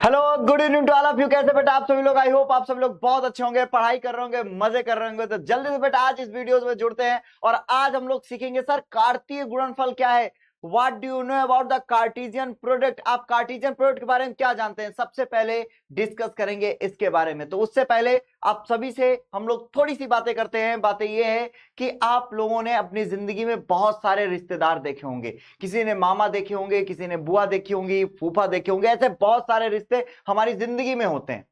Hello good evening to all of you. कैसे बेटा आप सभी लोग? आई होप आप सभी लोग बहुत अच्छे होंगे, पढ़ाई कर रहे होंगे, मजे कर रहे होंगे। तो जल्दी से बेटा आज इस वीडियो में जुड़ते हैं और आज हम लोग सीखेंगे सर कार्तीय गुणनफल क्या है। What do you know about the Cartesian product? आप कार्टेशियन प्रोडक्ट के बारे में क्या जानते हैं, सबसे पहले डिस्कस करेंगे इसके बारे में। तो उससे पहले आप सभी से हम लोग थोड़ी सी बातें करते हैं। बातें ये है कि आप लोगों ने अपनी जिंदगी में बहुत सारे रिश्तेदार देखे होंगे। किसी ने मामा देखे होंगे, किसी ने बुआ देखी होंगी, फूफा देखे होंगे। ऐसे बहुत सारे रिश्ते हमारी जिंदगी में होते हैं।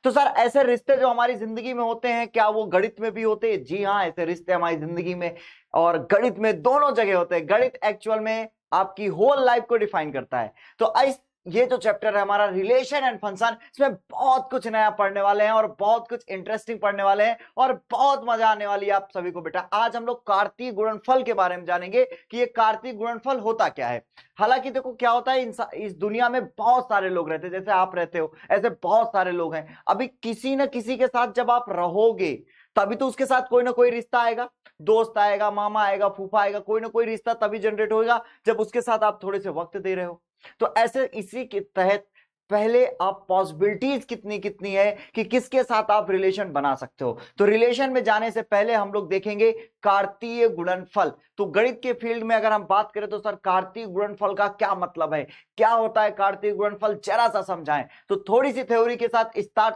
तो सर ऐसे रिश्ते जो हमारी जिंदगी में होते हैं, क्या वो गणित में भी होते हैं? जी हाँ, ऐसे रिश्ते हमारी जिंदगी में और गणित में दोनों जगह होते हैं। गणित एक्चुअल में आपकी होल लाइफ को डिफाइन करता है। तो इस ये जो चैप्टर है हमारा रिलेशन एंड फंक्शन, इसमें बहुत कुछ नया पढ़ने वाले हैं और बहुत कुछ इंटरेस्टिंग पढ़ने वाले हैं और बहुत मजा आने वाली है आप सभी को। बेटा आज हम लोग कार्तीय गुणनफल के बारे में जानेंगे कि ये कार्तीय गुणनफल होता क्या है। हालांकि देखो क्या होता है, इस दुनिया में बहुत सारे लोग रहते हैं, जैसे आप रहते हो ऐसे बहुत सारे लोग हैं। अभी किसी न किसी के साथ जब आप रहोगे तभी तो उसके साथ कोई ना कोई रिश्ता आएगा। दोस्त आएगा, मामा आएगा, फूफा आएगा, कोई ना कोई रिश्ता तभी जनरेट होगा जब उसके साथ आप थोड़े से वक्त दे रहे हो। तो ऐसे इसी के तहत पहले आप पॉसिबिलिटीज कितनी कितनी है कि किसके साथ आप रिलेशन बना सकते हो। तो रिलेशन में जाने से पहले हम लोग देखेंगे कार्तीय गुणनफल। तो गणित के फील्ड में अगर हम बात करें तो सर कार्तीय गुणनफल का क्या मतलब है, क्या होता है कार्तीय गुणनफल, जरा सा समझाएं। तो थोड़ी सी थ्योरी के साथ स्टार्ट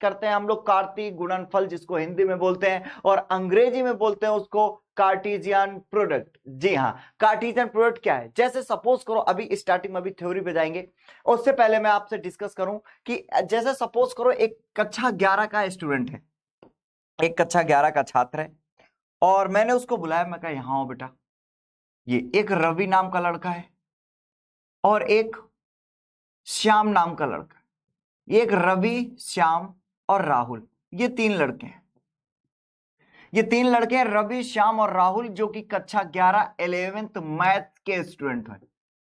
करते हैं हम लोग कार्तीय गुणनफल, जिसको हिंदी में बोलते हैं और अंग्रेजी में बोलते हैं उसको कार्टेशियन प्रोडक्ट। जी हाँ, कार्टेशियन प्रोडक्ट क्या है? जैसे सपोज करो, अभी स्टार्टिंग में अभी थ्योरी पे जाएंगे, उससे पहले मैं आपसे डिस्कस करूं कि जैसे सपोज करो एक कक्षा 11 का स्टूडेंट है, एक कक्षा 11 का छात्र है और मैंने उसको बुलाया। मैं कहा यहाँ हो बेटा, ये एक रवि नाम का लड़का है और एक श्याम नाम का लड़का है। एक रवि, श्याम और राहुल, ये तीन लड़के हैं। ये तीन लड़के हैं, रवि, श्याम और राहुल, जो कि कक्षा 11 11th मैथ के स्टूडेंट हैं।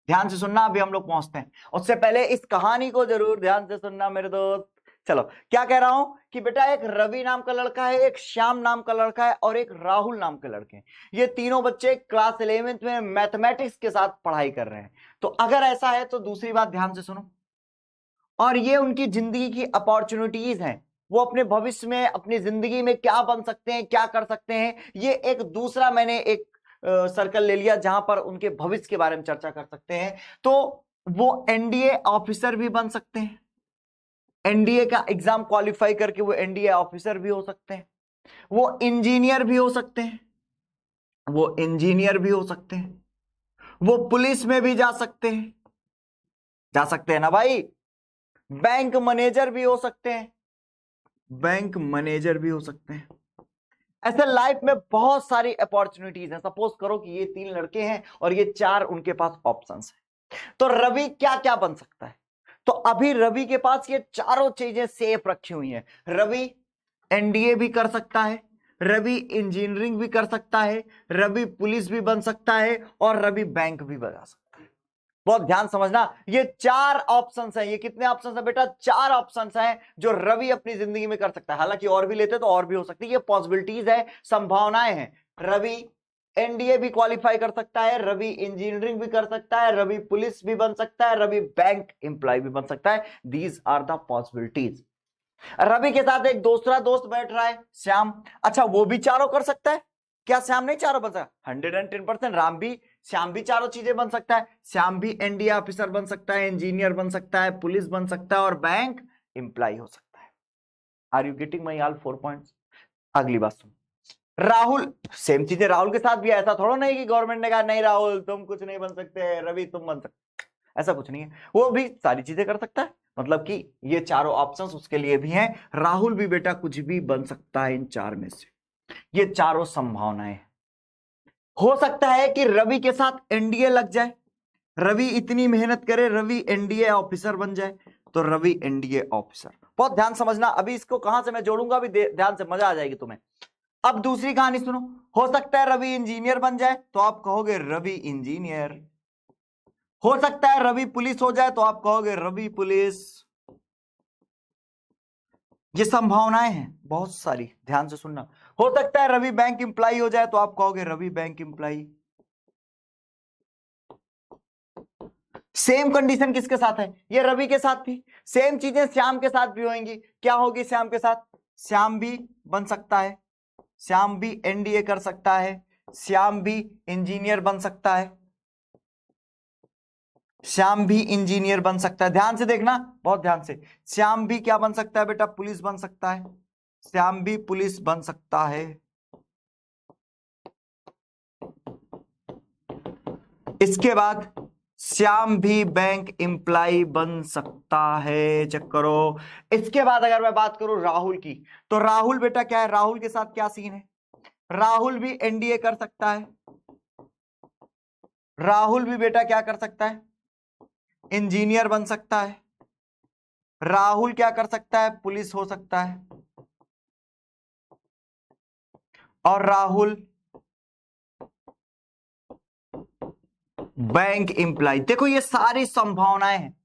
ध्यान से सुनना, अभी हम लोग पहुंचते हैं। उससे पहले इस कहानी को जरूर ध्यान से सुनना मेरे दोस्त। चलो, क्या कह रहा हूं कि बेटा एक रवि नाम का लड़का है, एक श्याम नाम का लड़का है और एक राहुल नाम के लड़के हैं। ये तीनों बच्चे क्लास 11th में मैथमेटिक्स के साथ पढ़ाई कर रहे हैं। तो अगर ऐसा है तो दूसरी बात ध्यान से सुनो, और ये उनकी जिंदगी की अपॉर्चुनिटीज हैं। वो अपने भविष्य में अपनी जिंदगी में क्या बन सकते हैं, क्या कर सकते हैं, ये एक दूसरा मैंने एक सर्कल ले लिया जहां पर उनके भविष्य के बारे में चर्चा कर सकते हैं। तो वो एनडीए ऑफिसर भी बन सकते हैं, एनडीए का एग्जाम क्वालिफाई करके वो एनडीए ऑफिसर भी हो सकते हैं, वो इंजीनियर भी हो सकते हैं, वो इंजीनियर भी हो सकते हैं, वो पुलिस में भी जा सकते हैं, जा सकते हैं ना भाई, बैंक मैनेजर भी हो सकते हैं, बैंक मैनेजर भी हो सकते हैं। ऐसे लाइफ में बहुत सारी अपॉर्चुनिटीज हैं। सपोज करो कि ये तीन लड़के हैं और ये चार उनके पास ऑप्शंस हैं। तो रवि क्या क्या बन सकता है? तो अभी रवि के पास ये चारों चीजें सेफ रखी हुई हैं। रवि एनडीए भी कर सकता है, रवि इंजीनियरिंग भी कर सकता है, रवि पुलिस भी बन सकता है और रवि बैंक भी बना सकता है। बहुत ध्यान समझना, ये चार ऑप्शंस हैं। ये कितने ऑप्शंस हैं बेटा? चार ऑप्शंस हैं जो रवि अपनी जिंदगी में कर सकता है। हालांकि और भी लेते तो और भी हो सकती है, ये पॉसिबिलिटीज है, संभावनाएं हैं। रवि एनडीए भी क्वालिफाई कर सकता है, रवि इंजीनियरिंग भी कर सकता है, रवि पुलिस भी बन सकता है, रवि बैंक एम्प्लॉय भी बन सकता है। These are the possibilities. Ravi के साथ एक दूसरा दोस्त बैठ रहा है, श्याम। अच्छा, वो भी चारों कर सकता है क्या? श्याम नहीं चारों बन सकता? 110%। राम भी, श्याम भी चारों चीजें बन सकता है। श्याम भी एनडीए ऑफिसर बन सकता है, इंजीनियर बन सकता है, पुलिस बन सकता है और बैंक एम्प्लॉय हो सकता है। Are you getting my all 4 points? अगली बात सुन, राहुल, सेम चीजें राहुल के साथ भी। ऐसा थोड़ा नहीं कि गवर्नमेंट ने कहा नहीं राहुल तुम कुछ नहीं बन सकते, रवि तुम बन सकते, ऐसा कुछ नहीं है। वो भी सारी चीजें कर सकता है। मतलब कि ये चारों ऑप्शंस उसके लिए भी हैं। राहुल भी बेटा कुछ भी बन सकता है इन चार में से। ये चारों संभावनाएं हैं। हो सकता है कि रवि के साथ एनडीए लग जाए, रवि इतनी मेहनत करे, रवि एनडीए ऑफिसर बन जाए, तो रवि एनडीए ऑफिसर। बहुत ध्यान समझना, अभी इसको कहां से मैं जोड़ूंगा, अभी ध्यान से, मजा आ जाएगी तुम्हें। अब दूसरी कहानी सुनो, हो सकता है रवि इंजीनियर बन जाए तो आप कहोगे रवि इंजीनियर। हो सकता है रवि पुलिस हो जाए तो आप कहोगे रवि पुलिस। ये संभावनाएं हैं बहुत सारी, ध्यान से सुनना। हो सकता है रवि बैंक एम्प्लॉय हो जाए तो आप कहोगे Ravi bank employ. Same condition किसके साथ है, ये रवि के साथ थी। सेम चीजें श्याम के साथ भी होंगी। क्या होगी श्याम के साथ, श्याम भी बन सकता है, श्याम भी एनडीए कर सकता है, श्याम भी इंजीनियर बन सकता है, श्याम भी इंजीनियर बन सकता है। ध्यान से देखना, बहुत ध्यान से। श्याम भी क्या बन सकता है बेटा, पुलिस बन सकता है, श्याम भी पुलिस बन सकता है। इसके बाद श्याम भी बैंक एम्प्लॉय बन सकता है, चेक करो। इसके बाद अगर मैं बात करूं राहुल की, तो राहुल बेटा क्या है, राहुल के साथ क्या सीन है, राहुल भी एनडीए कर सकता है, राहुल भी बेटा क्या कर सकता है, इंजीनियर बन सकता है, राहुल क्या कर सकता है, पुलिस हो सकता है, और राहुल बैंक एम्प्लॉय। देखो ये सारी संभावनाएं हैं।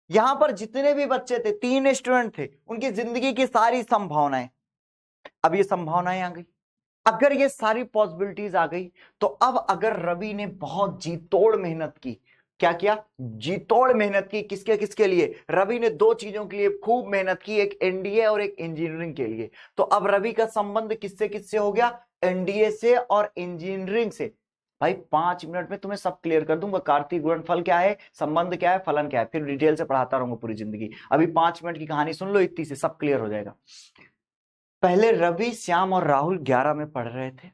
यहां पर जितने भी बच्चे थे, 3 स्टूडेंट थे, उनकी जिंदगी की सारी संभावनाएं, अब ये संभावनाएं आ गई। अगर ये सारी पॉसिबिलिटीज आ गई, तो अब अगर रवि ने बहुत जी तोड़ मेहनत की, क्या किया, जी तोड़ मेहनत की, किसके किसके लिए, रवि ने 2 चीजों के लिए खूब मेहनत की, एक एनडीए और एक इंजीनियरिंग के लिए। तो अब रवि का संबंध किससे किससे हो गया, एनडीए से और इंजीनियरिंग से। भाई 5 मिनट में तुम्हें सब क्लियर कर दूंगा, कार्तीय गुणनफल क्या है, संबंध क्या है, फलन क्या है, फिर डिटेल से पढ़ाता रहूंगा पूरी जिंदगी। अभी 5 मिनट की कहानी सुन लो, इतनी से सब क्लियर हो जाएगा। पहले रवि, श्याम और राहुल 11 में पढ़ रहे थे।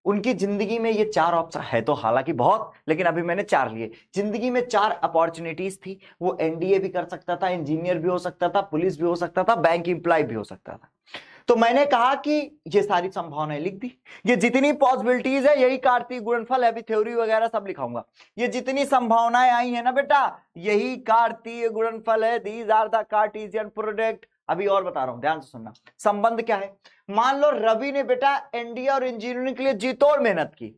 उनकी जिंदगी में ये 4 ऑप्शन है तो हालांकि बहुत, लेकिन अभी मैंने 4 लिए। जिंदगी में 4 अपॉर्चुनिटीज थी। वो एनडीए भी कर सकता था, इंजीनियर भी हो सकता था, पुलिस भी हो सकता था, बैंक एम्प्लॉय भी हो सकता था। तो मैंने कहा कि ये सारी संभावनाएं लिख दी। ये जितनी पॉसिबिलिटीज है, यही कार्तीय गुणनफल है। अभी थ्योरी वगैरह सब लिखाऊंगा। ये जितनी संभावनाएं आई है ना बेटा, यही कार्तीय गुणनफल है। These are the Cartesian product. अभी और बता रहा हूं, ध्यान से सुनना। संबंध क्या है, मान लो रवि ने बेटा एनडीए और इंजीनियरिंग के लिए जी तोड़ मेहनत की।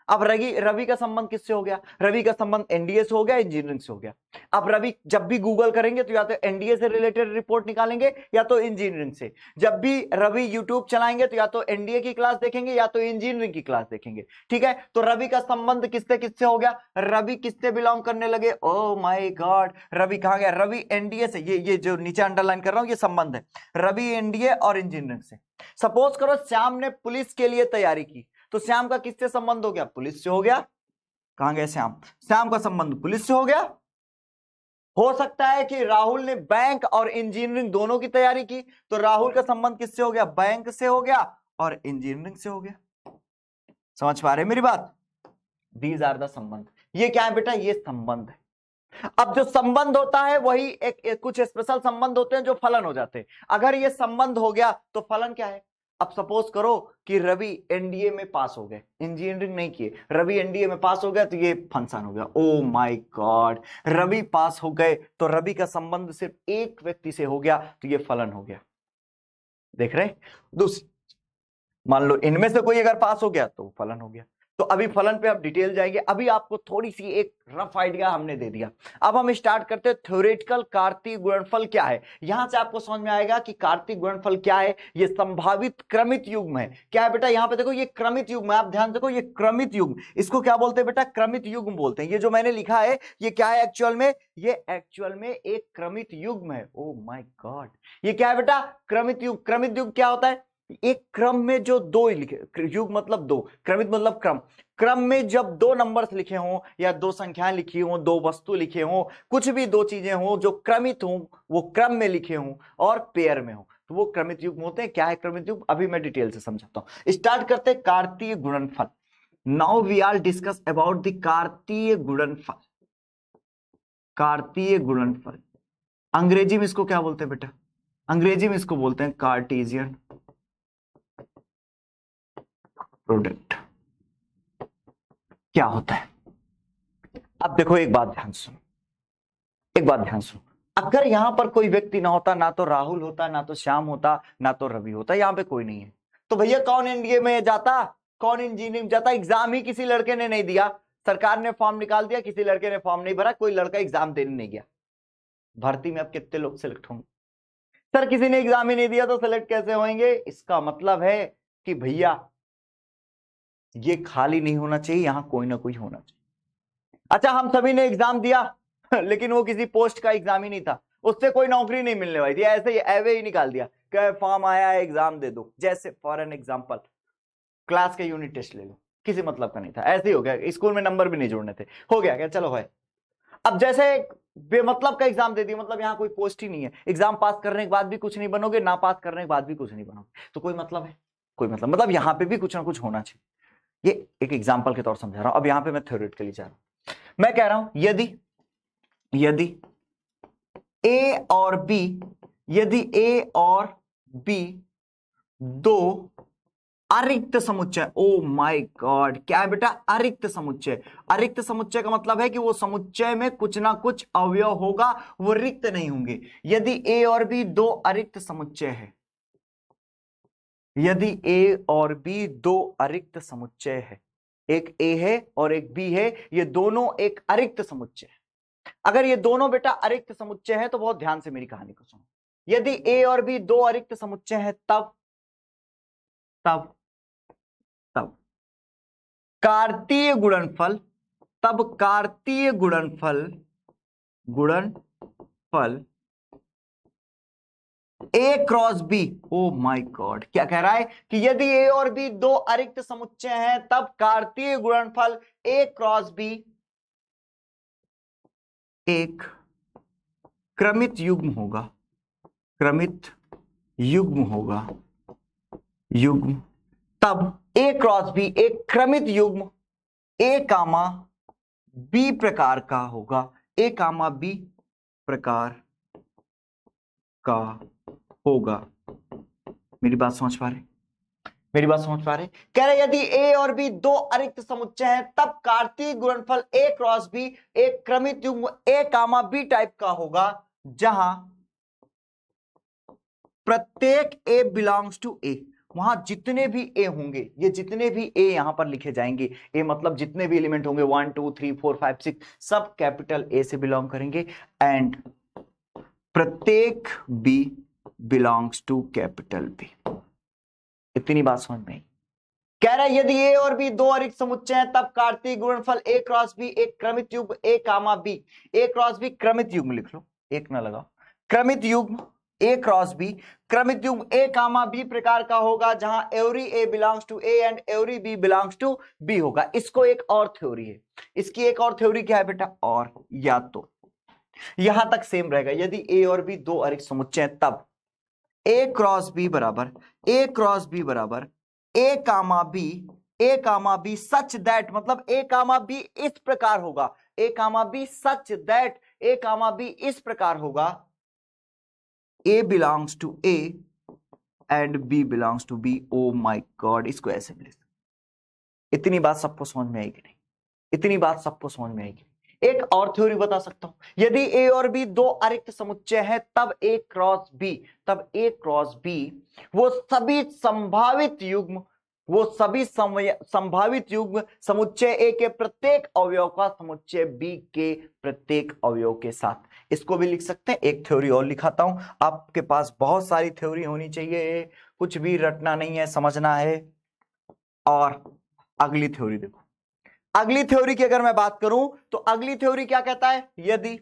अब रवि का संबंध किससे हो गया, रवि का संबंध एनडीए से हो गया, इंजीनियरिंग से हो गया। अब रवि जब भी गूगल करेंगे तो या तो एनडीए से रिलेटेड रिपोर्ट निकालेंगे या तो इंजीनियरिंग से। जब भी रवि यूट्यूब चलाएंगे तो या तो एनडीए की क्लास देखेंगे या तो इंजीनियरिंग की क्लास देखेंगे। ठीक है, तो रवि का संबंध किससे किससे हो गया, रवि किससे बिलोंग करने लगे, ओ माय गॉड, रवि कहां गया, रवि एनडीए से। ये जो नीचे अंडरलाइन कर रहा हूं, ये संबंध है रवि एनडीए और इंजीनियरिंग से। सपोज करो श्याम ने पुलिस के लिए तैयारी की, तो श्याम का किससे संबंध हो गया, पुलिस से हो गया। कहां गया श्याम, श्याम का संबंध पुलिस से हो गया। हो सकता है कि राहुल ने बैंक और इंजीनियरिंग दोनों की तैयारी की, तो राहुल का संबंध किससे हो गया, बैंक से हो गया और इंजीनियरिंग से हो गया। समझ पा रहे मेरी बात, दीज आर द संबंध। ये क्या है बेटा, ये संबंध है। अब जो संबंध होता है वही एक कुछ स्पेशल संबंध होते हैं जो फलन हो जाते हैं। अगर ये संबंध हो गया तो फलन क्या है। अब सपोज करो कि रवि एनडीए में पास हो गए, इंजीनियरिंग नहीं किए, रवि एनडीए में पास हो गया, तो ये फंक्शन हो गया। ओ माय गॉड, रवि पास हो गए तो रवि का संबंध सिर्फ एक व्यक्ति से हो गया, तो ये फलन हो गया। देख रहे, दूसरी, मान लो इनमें से कोई अगर पास हो गया तो फलन हो गया। तो अभी फलन पे आप डिटेल जाएंगे। अभी आपको थोड़ी सी एक रफ आइडिया हमने दे दिया। अब हम स्टार्ट करते हैं थ्योरेटिकल कार्तीय गुणनफल क्या है। यहां से आपको समझ में आएगा कि कार्तीय गुणनफल क्या है। ये संभावित क्रमित युग्म है। क्या है बेटा, यहां पे देखो ये क्रमित युग्म है। आप ध्यान देखो, ये क्रमित युग्म, इसको क्या बोलते हैं बेटा, क्रमित युग्म बोलते हैं। ये जो मैंने लिखा है ये क्या है एक्चुअल में, ये एक्चुअल में एक क्रमित युग्म है। ओ माय गॉड, ये क्या है बेटा, क्रमित युग्म। क्रमित युग्म क्या होता है, एक क्रम में जो 2 लिखे, युग मतलब 2, क्रमित मतलब क्रम। क्रम में जब 2 नंबर्स लिखे हों या 2 संख्याएं लिखी हों, 2 वस्तु लिखे हों, कुछ भी 2 चीजें हों जो क्रमित हों, वो क्रम में लिखे हों और पेयर में हो, तो वो क्रमित युग्म होते हैं। क्या है क्रमित युग्म, अभी मैं डिटेल से समझाता हूं। स्टार्ट करते हैं कार्तीय गुणनफल। Now we are discuss about the कार्तीय गुणनफल। कार्तीय गुणनफल अंग्रेजी में इसको क्या बोलते हैं बेटा, अंग्रेजी में इसको बोलते हैं कार्टेशियन प्रोडक्ट। क्या होता है, अब देखो एक बात ध्यान सुनो, एक बात ध्यान सुनो। अगर यहां पर कोई व्यक्ति ना होता, ना तो राहुल होता, ना तो श्याम होता, ना तो रवि होता, यहां पे कोई नहीं है, तो भैया कौन एनडीए में जाता, कौन इंजीनियरिंग जाता। एग्जाम ही किसी लड़के ने नहीं दिया, सरकार ने फॉर्म निकाल दिया, किसी लड़के ने फॉर्म नहीं भरा, कोई लड़का एग्जाम देने नहीं गया। भर्ती में अब कितने लोग सिलेक्ट होंगे, सर किसी ने एग्जाम ही नहीं दिया तो सिलेक्ट कैसे होंगे। इसका मतलब है कि भैया ये खाली नहीं होना चाहिए, यहां कोई ना कोई होना चाहिए। अच्छा हम सभी ने एग्जाम दिया लेकिन वो किसी पोस्ट का एग्जाम ही नहीं था, उससे कोई नौकरी नहीं मिलने वाली थी, ऐसे ही एवे ही निकाल दिया कि फॉर्म आया है एग्जाम दे दो। जैसे फॉर एन एग्जाम्पल क्लास के यूनिट टेस्ट ले लो, किसी मतलब का नहीं था, ऐसे ही हो गया, स्कूल में नंबर भी नहीं जोड़ने थे, हो गया क्या, चलो है। अब जैसे बेमतलब का एग्जाम दे दिया, मतलब यहाँ कोई पोस्ट ही नहीं है, एग्जाम पास करने के बाद भी कुछ नहीं बनोगे, ना पास करने के बाद भी कुछ नहीं बनोगे, तो कोई मतलब है, कोई मतलब यहाँ पे भी कुछ ना कुछ होना चाहिए। ये एक एग्जाम्पल के तौर समझा रहा हूं। अब यहाँ पे मैं थ्योरेटिकली जा रहा हूं, मैं कह रहा हूं यदि ए और बी, यदि ए और बी दो अरिक्त समुच्चय, ओ माय गॉड, क्या है बेटा, अरिक्त समुच्चय। अरिक्त समुच्चय का मतलब है कि वो समुच्चय में कुछ ना कुछ अवयव होगा, वो रिक्त नहीं होंगे। यदि ए और बी दो अरिक्त समुच्चय है, यदि ए और बी दो अरिक्त समुच्चय है, एक ए है और एक बी है, ये दोनों एक अरिक्त समुच्चय है। अगर ये दोनों बेटा अरिक्त समुच्चय है तो बहुत ध्यान से मेरी कहानी को सुनो। यदि ए और बी दो अरिक्त समुच्चय है तब तब तब कार्तीय गुणनफल, तब कार्तीय गुणनफल A cross B, oh my God, क्या कह रहा है कि यदि ए और बी दो अरिक्त समुच्चय हैं तब कार्तीय गुणनफल ए क्रॉस बी एक क्रमित युग्म होगा, क्रमित युग्म। तब ए क्रॉस बी एक क्रमित युग्म ए कामा बी प्रकार का होगा, ए कामा बी प्रकार का होगा। मेरी बात समझ पा रहे, मेरी बात समझ पा रहे? कह रहे यदि ए और बी दो अरिक्त समुच्चय हैं तब कार्तीय गुणनफल ए क्रॉस बी एक क्रमित युग्म ए कामा बी टाइप का होगा, जहां प्रत्येक ए बिलोंग्स टू ए, वहां जितने भी ए होंगे, ये जितने भी ए यहां पर लिखे जाएंगे, ए मतलब जितने भी एलिमेंट होंगे 1 2 3 4 5 6 सब कैपिटल ए से बिलोंग करेंगे, एंड प्रत्येक B belongs to capital B. इतनी बात समझ में आई? कह रहा है यदि ए और बी दो अरिक्त समुच्चय हैं तब कार्तीय गुणनफल ए क्रॉस बी एक क्रमित युग्म ए comma B, A cross B क्रमित युग्म लिख लो, एक ना लगाओ, क्रमित युग्म ए क्रॉस बी क्रमित युग्म ए कामा बी प्रकार का होगा, जहां every A belongs to A and every B belongs to B होगा। इसको एक और थ्योरी है, इसकी एक और थ्योरी क्या है बेटा, और या तो यहां तक सेम रहेगा, यदि ए और बी दो अरिक्त समुच्चय हैं तब ए क्रॉस बी बराबर ए कामा बी सच दैट, मतलब ए कामा बी इस प्रकार होगा, A comma B such that, A comma B इस प्रकार होगा, A belongs to A and B belongs to B. Oh my God, इसको ऐसे मिले। इतनी बात सबको समझ में आएगी नहीं? इतनी बात सबको समझ में आएगी? एक और थ्योरी बता सकता हूं, यदि ए और बी दो अरिक्त समुच्चय हैं तब ए क्रॉस बी वो सभी संभावित युग्म समुच्चय ए के प्रत्येक अवयव का समुच्चय बी के प्रत्येक अवयव के साथ। इसको भी लिख सकते हैं। एक थ्योरी और लिखाता हूं, आपके पास बहुत सारी थ्योरी होनी चाहिए, कुछ भी रटना नहीं है, समझना है। और अगली थ्योरी देखो, अगली थ्योरी की अगर मैं बात करूं तो अगली थ्योरी क्या कहता है, यदि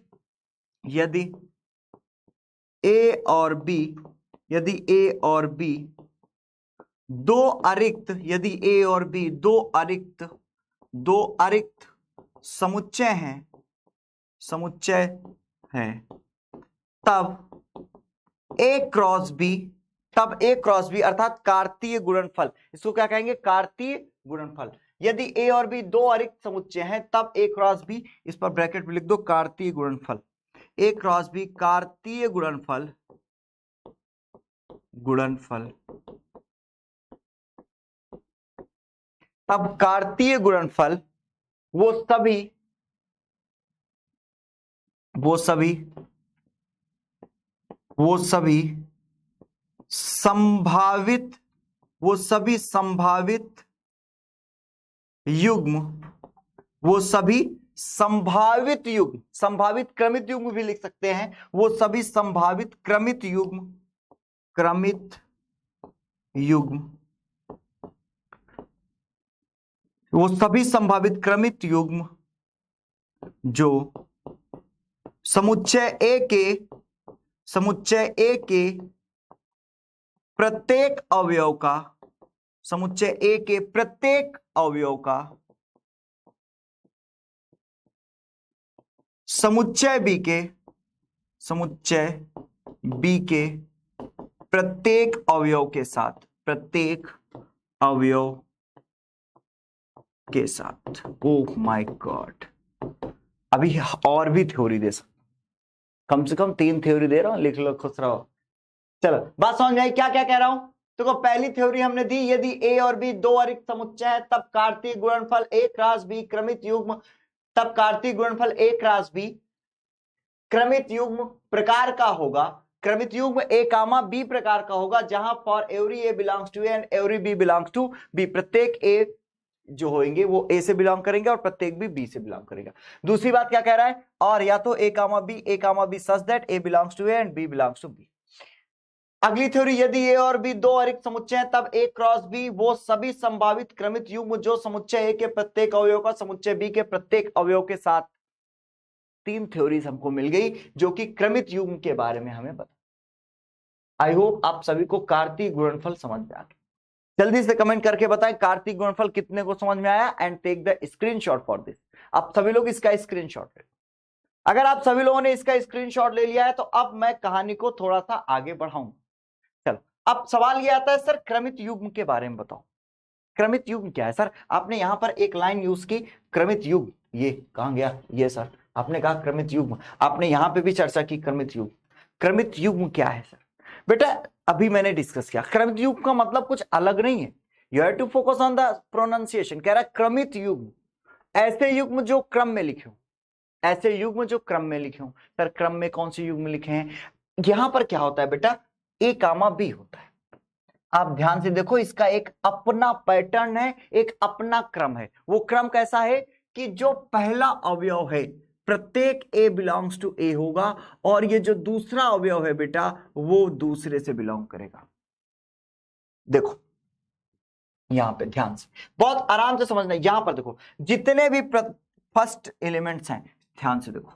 ए और बी दो अरिक्त समुच्चय हैं तब ए क्रॉस बी अर्थात कार्तीय गुणनफल, इसको क्या कहेंगे, कार्तीय गुणनफल। यदि ए और बी दो अरिक्त समुच्चय हैं तब ए क्रॉस बी, इस पर ब्रैकेट में लिख दो कार्तीय गुणनफल, ए क्रॉस बी कार्तीय गुणनफल तब कार्तीय गुणनफल वो सभी संभावित युग्म, संभावित क्रमित युग्म भी लिख सकते हैं, वो सभी संभावित क्रमित युग्म जो समुच्चय ए के प्रत्येक अवयव का, समुच्चय ए के प्रत्येक अवयव का समुच्चय बी के प्रत्येक अवयव के साथ, प्रत्येक अवयव के साथ, ओह माय गॉड, अभी और भी थ्योरी दे सकते, कम से कम 3 थ्योरी दे रहा हूं, लिख लो, खुश रहो। चलो बात समझ में आई क्या क्या कह रहा हूं। तो पहली थ्योरी हमने दी, यदि ए और बी दो अरिक्त समुच्चय है तब कार्तीय गुणनफल ए क्रॉस बी क्रमित युग्म, तब कार्तीय गुणनफल ए क्रॉस बी क्रमित युग्म प्रकार का होगा, क्रमित युग्म ए कामा बी प्रकार का होगा, जहां for every A belongs to A and every B belongs to B, प्रत्येक ए जो होंगे वो ए से बिलोंग करेंगे और प्रत्येक बी से बिलोंग करेगा। दूसरी बात क्या कह रहा है, और या तो A comma B such that A belongs to A and B belongs to B. अगली थ्योरी, यदि ए और बी दो अरिक्त समुच्चय हैं तब ए क्रॉस बी वो सभी संभावित क्रमित युग्म जो समुच्चय ए के प्रत्येक अवयव का समुच्चय बी के प्रत्येक अवयव के साथ। 3 थ्योरीज हमको मिल गई जो कि क्रमित युग्म के बारे में हमें बता। आई होप आप सभी को कार्तीय गुणनफल समझ में आ गया। जल्दी से कमेंट करके बताएं कार्तीय गुणनफल कितने को समझ में आया, and take the screenshot for this. आप सभी लोग इसका स्क्रीनशॉट ले। अगर आप सभी लोगों ने इसका स्क्रीनशॉट ले लिया है तो अब मैं कहानी को थोड़ा सा आगे बढ़ाऊंगा। चलो अब सवाल ये आता है, सर क्रमित युग्म के बारे में बताओ। क्रमित युग्म क्या है सर? आपने यहां पर एक लाइन यूज की, क्रमित युग्म, ये कहां गया ये सर? आपने कहा क्रमित युग्म, आपने यहां पे भी चर्चा की क्रमित युग्म। क्रमित युग्म क्या है सर? बेटा अभी मैंने डिस्कस किया, क्रमित युग्म का मतलब कुछ अलग नहीं है। You have to focus on the pronunciation. कह रहा है क्रमित युग्म, ऐसे युग्म जो क्रम में लिखे हो, ऐसे युग्म जो क्रम में लिखे हो। सर क्रम में कौन से युग्म लिखे हैं? यहां पर क्या होता है बेटा, ए कामा बी होता है। आप ध्यान से देखो, इसका एक अपना पैटर्न है, एक अपना क्रम है। वो क्रम कैसा है कि जो पहला अवयव है प्रत्येक ए बिलोंग्स टू ए होगा, और ये जो दूसरा अवयव है बेटा वो दूसरे से बिलोंग करेगा। देखो यहां पे ध्यान से, बहुत आराम से समझना। यहां पर देखो जितने भी फर्स्ट एलिमेंट्स हैं, ध्यान से देखो,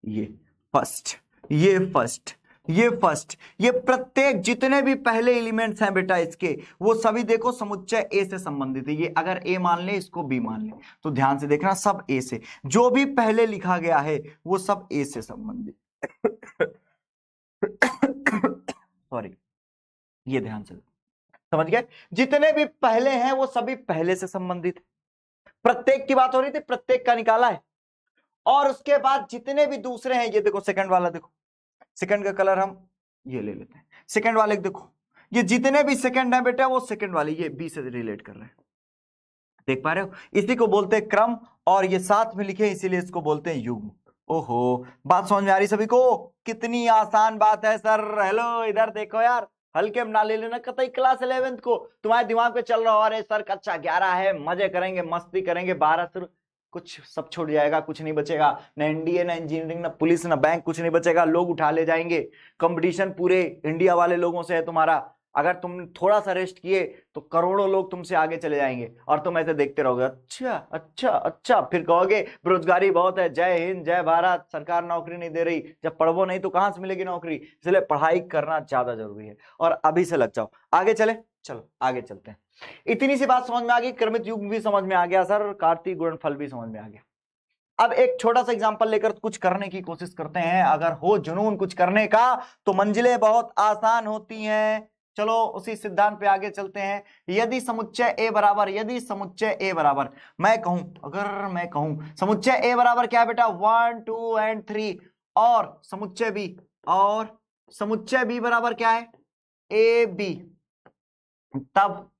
ये फर्स्ट, ये फर्स्ट, ये फर्स्ट, ये प्रत्येक जितने भी पहले एलिमेंट्स हैं बेटा इसके, वो सभी देखो समुच्चय ए से संबंधित है। ये अगर ए मान ले, इसको बी मान ले, तो ध्यान से देखना सब ए से, जो भी पहले लिखा गया है वो सब ए से संबंधित। सॉरी, ये ध्यान से समझ गए? जितने भी पहले हैं वो सभी पहले से संबंधित। प्रत्येक की बात हो रही थी, प्रत्येक का निकाला है। और उसके बाद जितने भी दूसरे हैं, ये देखो सेकंड वाला, देखो सेकंड का कलर हम ये ले लेते हैं। सेकंड वाले देखो, ये जितने भी सेकंड है बेटा वो सेकंड वाले ये बी से रिलेट कर रहे हैं। देख पा रहे हो? इसी को बोलते हैं क्रम, और ये साथ में लिखे इसीलिए इसको बोलते हैं युग्म। ओहो, बात समझ में आ रही सभी को? कितनी आसान बात है सर। हेलो इधर देखो यार, हल्के में ना ले लेना कतई क्लास 11th को। तुम्हारे दिमाग पे चल रहा हो अरे सर कक्षा 11 है, मजे करेंगे, मस्ती करेंगे, 12 से कुछ सब छूट जाएगा, कुछ नहीं बचेगा, ना एनडीए, ना इंजीनियरिंग, ना पुलिस, ना बैंक, कुछ नहीं बचेगा। लोग उठा ले जाएंगे। कंपटीशन पूरे इंडिया वाले लोगों से है तुम्हारा। अगर तुम थोड़ा सा रेस्ट किए तो करोड़ों लोग तुमसे आगे चले जाएंगे, और तुम ऐसे देखते रहोगे, अच्छा अच्छा अच्छा, फिर कहोगे बेरोजगारी बहुत है, जय हिंद जय भारत, सरकार नौकरी नहीं दे रही। जब पढ़वो नहीं तो कहां से मिलेगी नौकरी? इसलिए पढ़ाई करना ज्यादा जरूरी है, और अभी से लग जाओ। आगे चले, चलो आगे चलते हैं। इतनी सी बात समझ में आ गई, क्रमित युग्म भी समझ में आ गया सर, कार्तीय गुणनफल भी समझ में आ गया। अब एक छोटा सा एग्जांपल लेकर कुछ करने की कोशिश करते हैं। अगर हो जुनून कुछ करने का तो मंजिलें बहुत आसान होती हैं। चलो उसी सिद्धांत पे आगे चलते हैं। यदि समुच्चय ए बराबर, यदि समुच्चय ए बराबर, मैं कहूं, अगर मैं कहूं समुच्चय ए बराबर क्या है बेटा, 1 2 एंड 3, और समुच्चय बी, और समुच्चय बी बराबर क्या है, ए बी, तब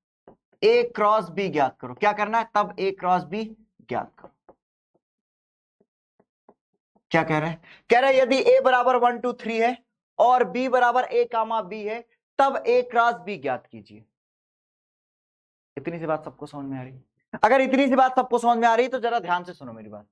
ए क्रॉस बी ज्ञात करो। क्या करना है? तब ए क्रॉस बी ज्ञात करो। क्या कह रहे हैं? कह रहे हैं यदि ए बराबर 1 2 3 है और बी बराबर ए कामा बी है, तब ए क्रॉस बी ज्ञात कीजिए। इतनी सी बात सबको समझ में आ रही? अगर इतनी सी बात सबको समझ में आ रही तो जरा ध्यान से सुनो मेरी बात।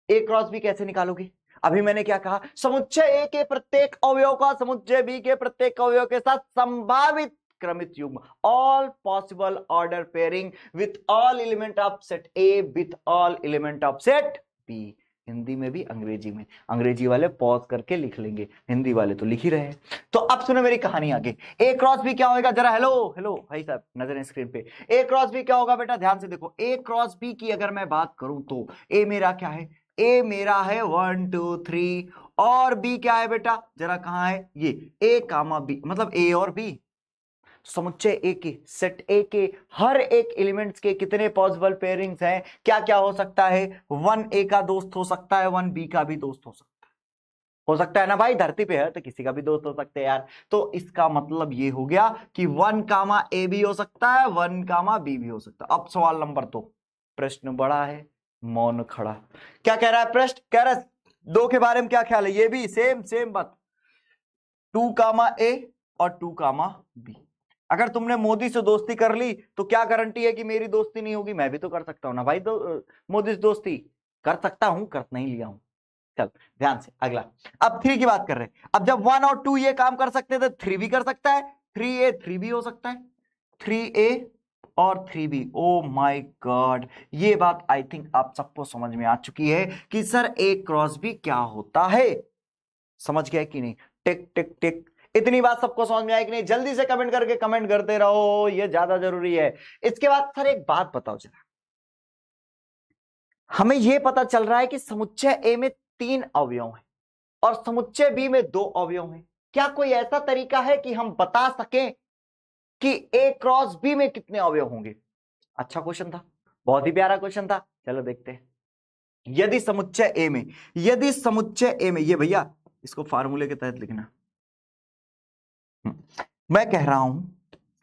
ए क्रॉस बी कैसे निकालोगे? अभी मैंने क्या कहा, समुच्चय ए के प्रत्येक अवयव का समुच्चय बी के प्रत्येक अवयव के साथ संभावित क्रमित युग्म, all possible order pairing with all element of set A with all element of set B. Hindi में भी अंग्रेजी में। अंग्रेजी वाले पॉज करके लिख लेंगे, हिंदी वाले तो लिख ही रहे हैं। तो अब सुनो मेरी कहानी आगे। ए क्रॉस बी क्या होगा जरा, हेलो हेलो भाई साहब नजर स्क्रीन पे। ए क्रॉस बी क्या होगा बेटा, ध्यान से देखो। ए क्रॉस बी की अगर मैं बात करूं तो ए मेरा क्या है, ए मेरा है 1 2 3 और बी क्या है बेटा, जरा कहां है ये, ए कामा बी, मतलब ए और बी समुच्चय ए के, सेट ए के हर एक एलिमेंट्स के कितने पॉसिबल पेयरिंग्स हैं, क्या क्या हो सकता है, 1 ए का दोस्त हो सकता है, 1 बी का भी दोस्त हो सकता है ना भाई, धरती पे है तो किसी का भी दोस्त हो सकते हैं यार। तो इसका मतलब ये हो गया कि 1 कामा ए भी हो सकता है, 1 कामा बी भी हो सकता है। अब सवाल नंबर 2, प्रश्न बड़ा है मौन खड़ा। क्या कह रहा है प्रश्न, कह रहा है 2 के बारे में क्या ख्याल है, ये भी सेम सेम बात, 2 कामा ए और 2 कामा बी। अगर तुमने मोदी से दोस्ती कर ली तो क्या गारंटी है कि मेरी दोस्ती नहीं होगी, मैं भी तो कर सकता हूं ना भाई, तो मोदी से दोस्ती कर सकता हूं, कर नहीं लिया हूं। चल ध्यान से अगला, अब 3 की बात कर रहे हैं। अब जब 1 और 2 ये काम कर सकते हैं तो 3 भी कर सकता है, 3A 3 भी हो सकता है, 3A और 3B। ओ माय गॉड, ये बात आई थिंक आप सबको समझ में आ चुकी है कि सर ए क्रॉस बी क्या होता है। समझ गया कि नहीं, टिक टिक टिक, इतनी बात सबको समझ में आई कि नहीं, जल्दी से कमेंट करके कमेंट करते रहो, ये ज्यादा जरूरी है। इसके बाद सर एक बात बताओ जरा, हमें यह पता चल रहा है कि समुच्चय ए में 3 अवयव हैं और समुच्चय बी में 2 अवयव हैं। क्या कोई ऐसा तरीका है कि हम बता सकें कि ए क्रॉस बी में कितने अवयव होंगे? अच्छा क्वेश्चन था, बहुत ही प्यारा क्वेश्चन था। चलो देखते हैं। यदि समुच्चय ए में, यदि समुच्चय ए में, ये भैया इसको फार्मूले के तहत लिखना। मैं कह रहा हूं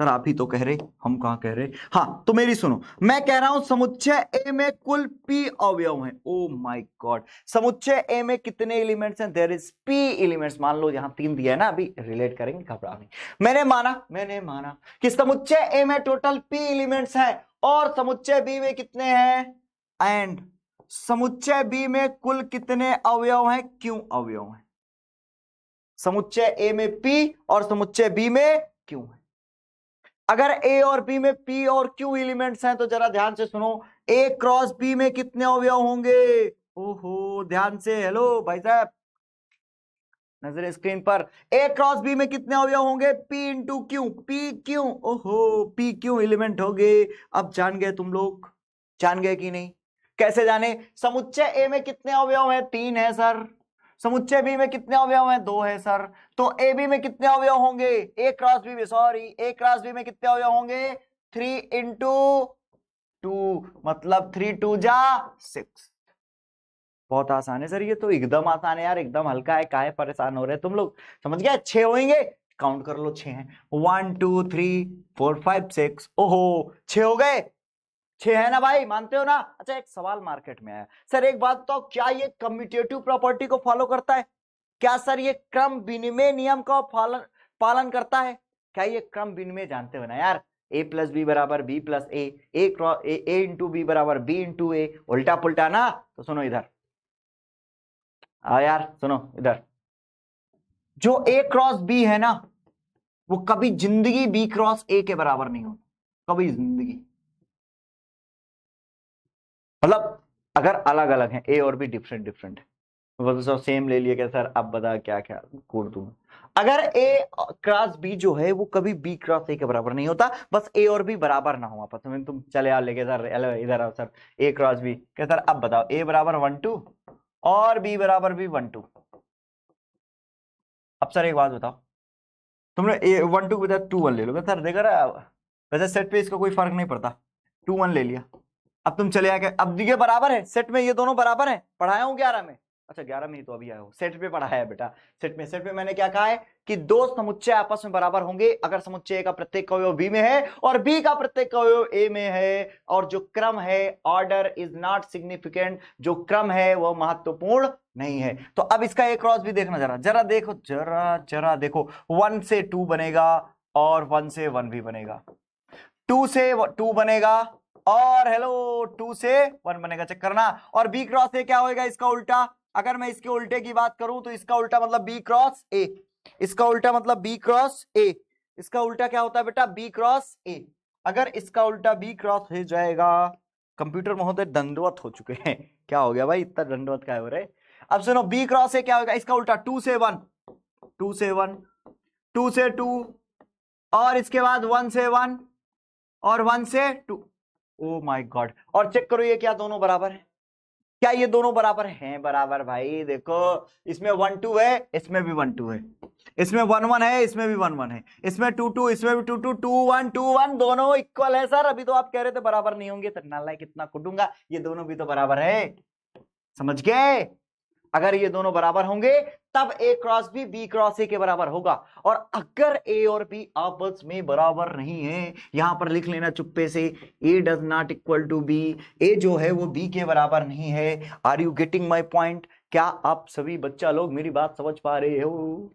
सर, आप ही तो कह रहे, हम कहां कह रहे, हाँ तो मेरी सुनो, मैं कह रहा हूं समुच्चय ए में कुल पी अवयव हैं। ओ माय गॉड, समुच्चय ए में कितने एलिमेंट्स हैं, देयर इज पी एलिमेंट्स। मान लो यहां 3 दिया है ना, अभी रिलेट करेंगे, घबरा नहीं। मैंने माना कि समुच्चय ए में टोटल पी एलिमेंट्स हैं और समुच्चय बी में कितने हैं, एंड समुच्चय बी में कुल कितने अवयव हैं, क्यों अवयव हैं। समुच्चय ए में पी और समुच्चय बी में क्यू है। अगर ए और बी में पी और क्यू एलिमेंट्स हैं तो जरा ध्यान से सुनो, ए क्रॉस बी में कितने अवयव होंगे। ओहो ध्यान से, हेलो भाई साहब नजर स्क्रीन पर, ए क्रॉस बी में कितने अवयव होंगे, P into Q, P Q, ओहो पी क्यू एलिमेंट हो गए। अब जान गए तुम लोग, जान गए कि नहीं, कैसे जाने, समुच्चय ए में कितने अवयव हैं, 3 है सर, समुच्चय बी में कितने अवयव हैं, 2 है सर, तो ए बी में कितने अवयव होंगे, ए क्रॉस बी में, सॉरी ए क्रॉस बी में कितने अवयव होंगे, 3 इंटू 2, मतलब 3 2 जा 6। बहुत आसान है सर, ये तो एकदम आसान है यार, एकदम हल्का है, काहे परेशान हो रहे हैं तुम लोग, समझ गए। 6 होंगे, काउंट कर लो, 6 हैं, 1 2 3 4 5 6, ओहो 6 हो गए, 6 है ना भाई, मानते हो ना। अच्छा एक सवाल मार्केट में आया, सर एक बात तो, क्या ये कम्यूटेटिव प्रॉपर्टी को फॉलो करता है, क्या सर ये क्रम विनिमय नियम का पालन करता है, क्या ये क्रम विनिमय जानते हो ना यार, ए प्लस बी बराबर B plus A cross A into B बराबर बी इंटू ए, उल्टा पुल्टा ना। तो सुनो इधर यार, सुनो इधर, जो ए क्रॉस बी है ना, वो कभी जिंदगी बी क्रॉस ए के बराबर नहीं होता, कभी जिंदगी, मतलब अगर अलग अलग हैं ए और बी, डिफरेंट डिफरेंट है, वो तो सेम ले लिया क्या सर, अब बता क्या क्या कोड दूंगा। अगर ए क्रॉस बी जो है वो कभी बी क्रॉस ए के बराबर नहीं होता, बस ए और बी बराबर ना हो आपस में। तुम चले आओ लेके सर, इधर आओ सर, ए क्रॉस बी क्या सर, अब बताओ ए बराबर 1 2 और बी बराबर भी 1 2। अब सर एक बात बताओ, तुमने ए 1 2 बता 2 1 ले लो सर, देखा रहा, वैसे सेट पे इसका कोई फर्क नहीं पड़ता, 2 1 ले लिया। अब तुम चले आके, अब ये बराबर है सेट में, ये दोनों बराबर है, पढ़ाया हूं 11 में, अच्छा 11 में ही तो अभी आया हो, सेट पे पढ़ाया है बेटा। सेट में मैंने क्या कहा है कि 2 समुच्चय आपस में बराबर होंगे अगर समुच्चय का प्रत्येक अवयव बी में है और बी का प्रत्येक अवयव ए में है, और जो क्रम है, ऑर्डर इज नॉट सिग्निफिकेंट, जो क्रम है वह महत्वपूर्ण नहीं है। तो अब इसका ए क्रॉस भी देखना, जरा देखो, जरा देखो, 1 से 2 बनेगा और 1 से 1 भी बनेगा, 2 से 2 बनेगा और हेलो 2 से 1 बनेगा, चेक करना। और बी क्रॉस ए क्या होएगा, इसका उल्टा, अगर मैं इसके उल्टे की बात करूं तो इसका उल्टा मतलब बी क्रॉस ए, इसका उल्टा मतलब बी क्रॉस ए, इसका उल्टा क्या होता है बेटा, बी क्रॉस ए। अगर इसका उल्टा बी क्रॉस हो जाएगा, कंप्यूटर महोदय दंडवत हो चुके हैं, क्या हो गया भाई, इतना दंडवत क्या हो रहे। अब सुनो, बी क्रॉस ए क्या होगा, इसका उल्टा 2 से 1, 2 से 1, 2 से 2, और इसके बाद 1 से 1 और 1 से 2। ओ माय गॉड, और चेक करो ये क्या दोनों बराबर है, क्या ये दोनों बराबर हैं? बराबर भाई, देखो इसमें 1 2 है, इसमें भी 1 2 है, इसमें 1 1 है, इसमें भी 1 1 है, इसमें 2 2, इसमें भी 2 2, 2 1 2 1, दोनों इक्वल है सर। अभी तो आप कह रहे थे बराबर नहीं होंगे, तो नालायक कितना कुटूंगा, ये दोनों भी तो बराबर है, समझ गए? अगर ये दोनों बराबर होंगे तब A cross B B cross A के बराबर होगा, और अगर ए और बी आपस में बराबर नहीं है, यहां पर लिख लेना चुप्पे से, A does not equal to B, A जो है वो बी के बराबर नहीं है। Are you getting my point? क्या आप सभी बच्चा लोग मेरी बात समझ पा रहे हो?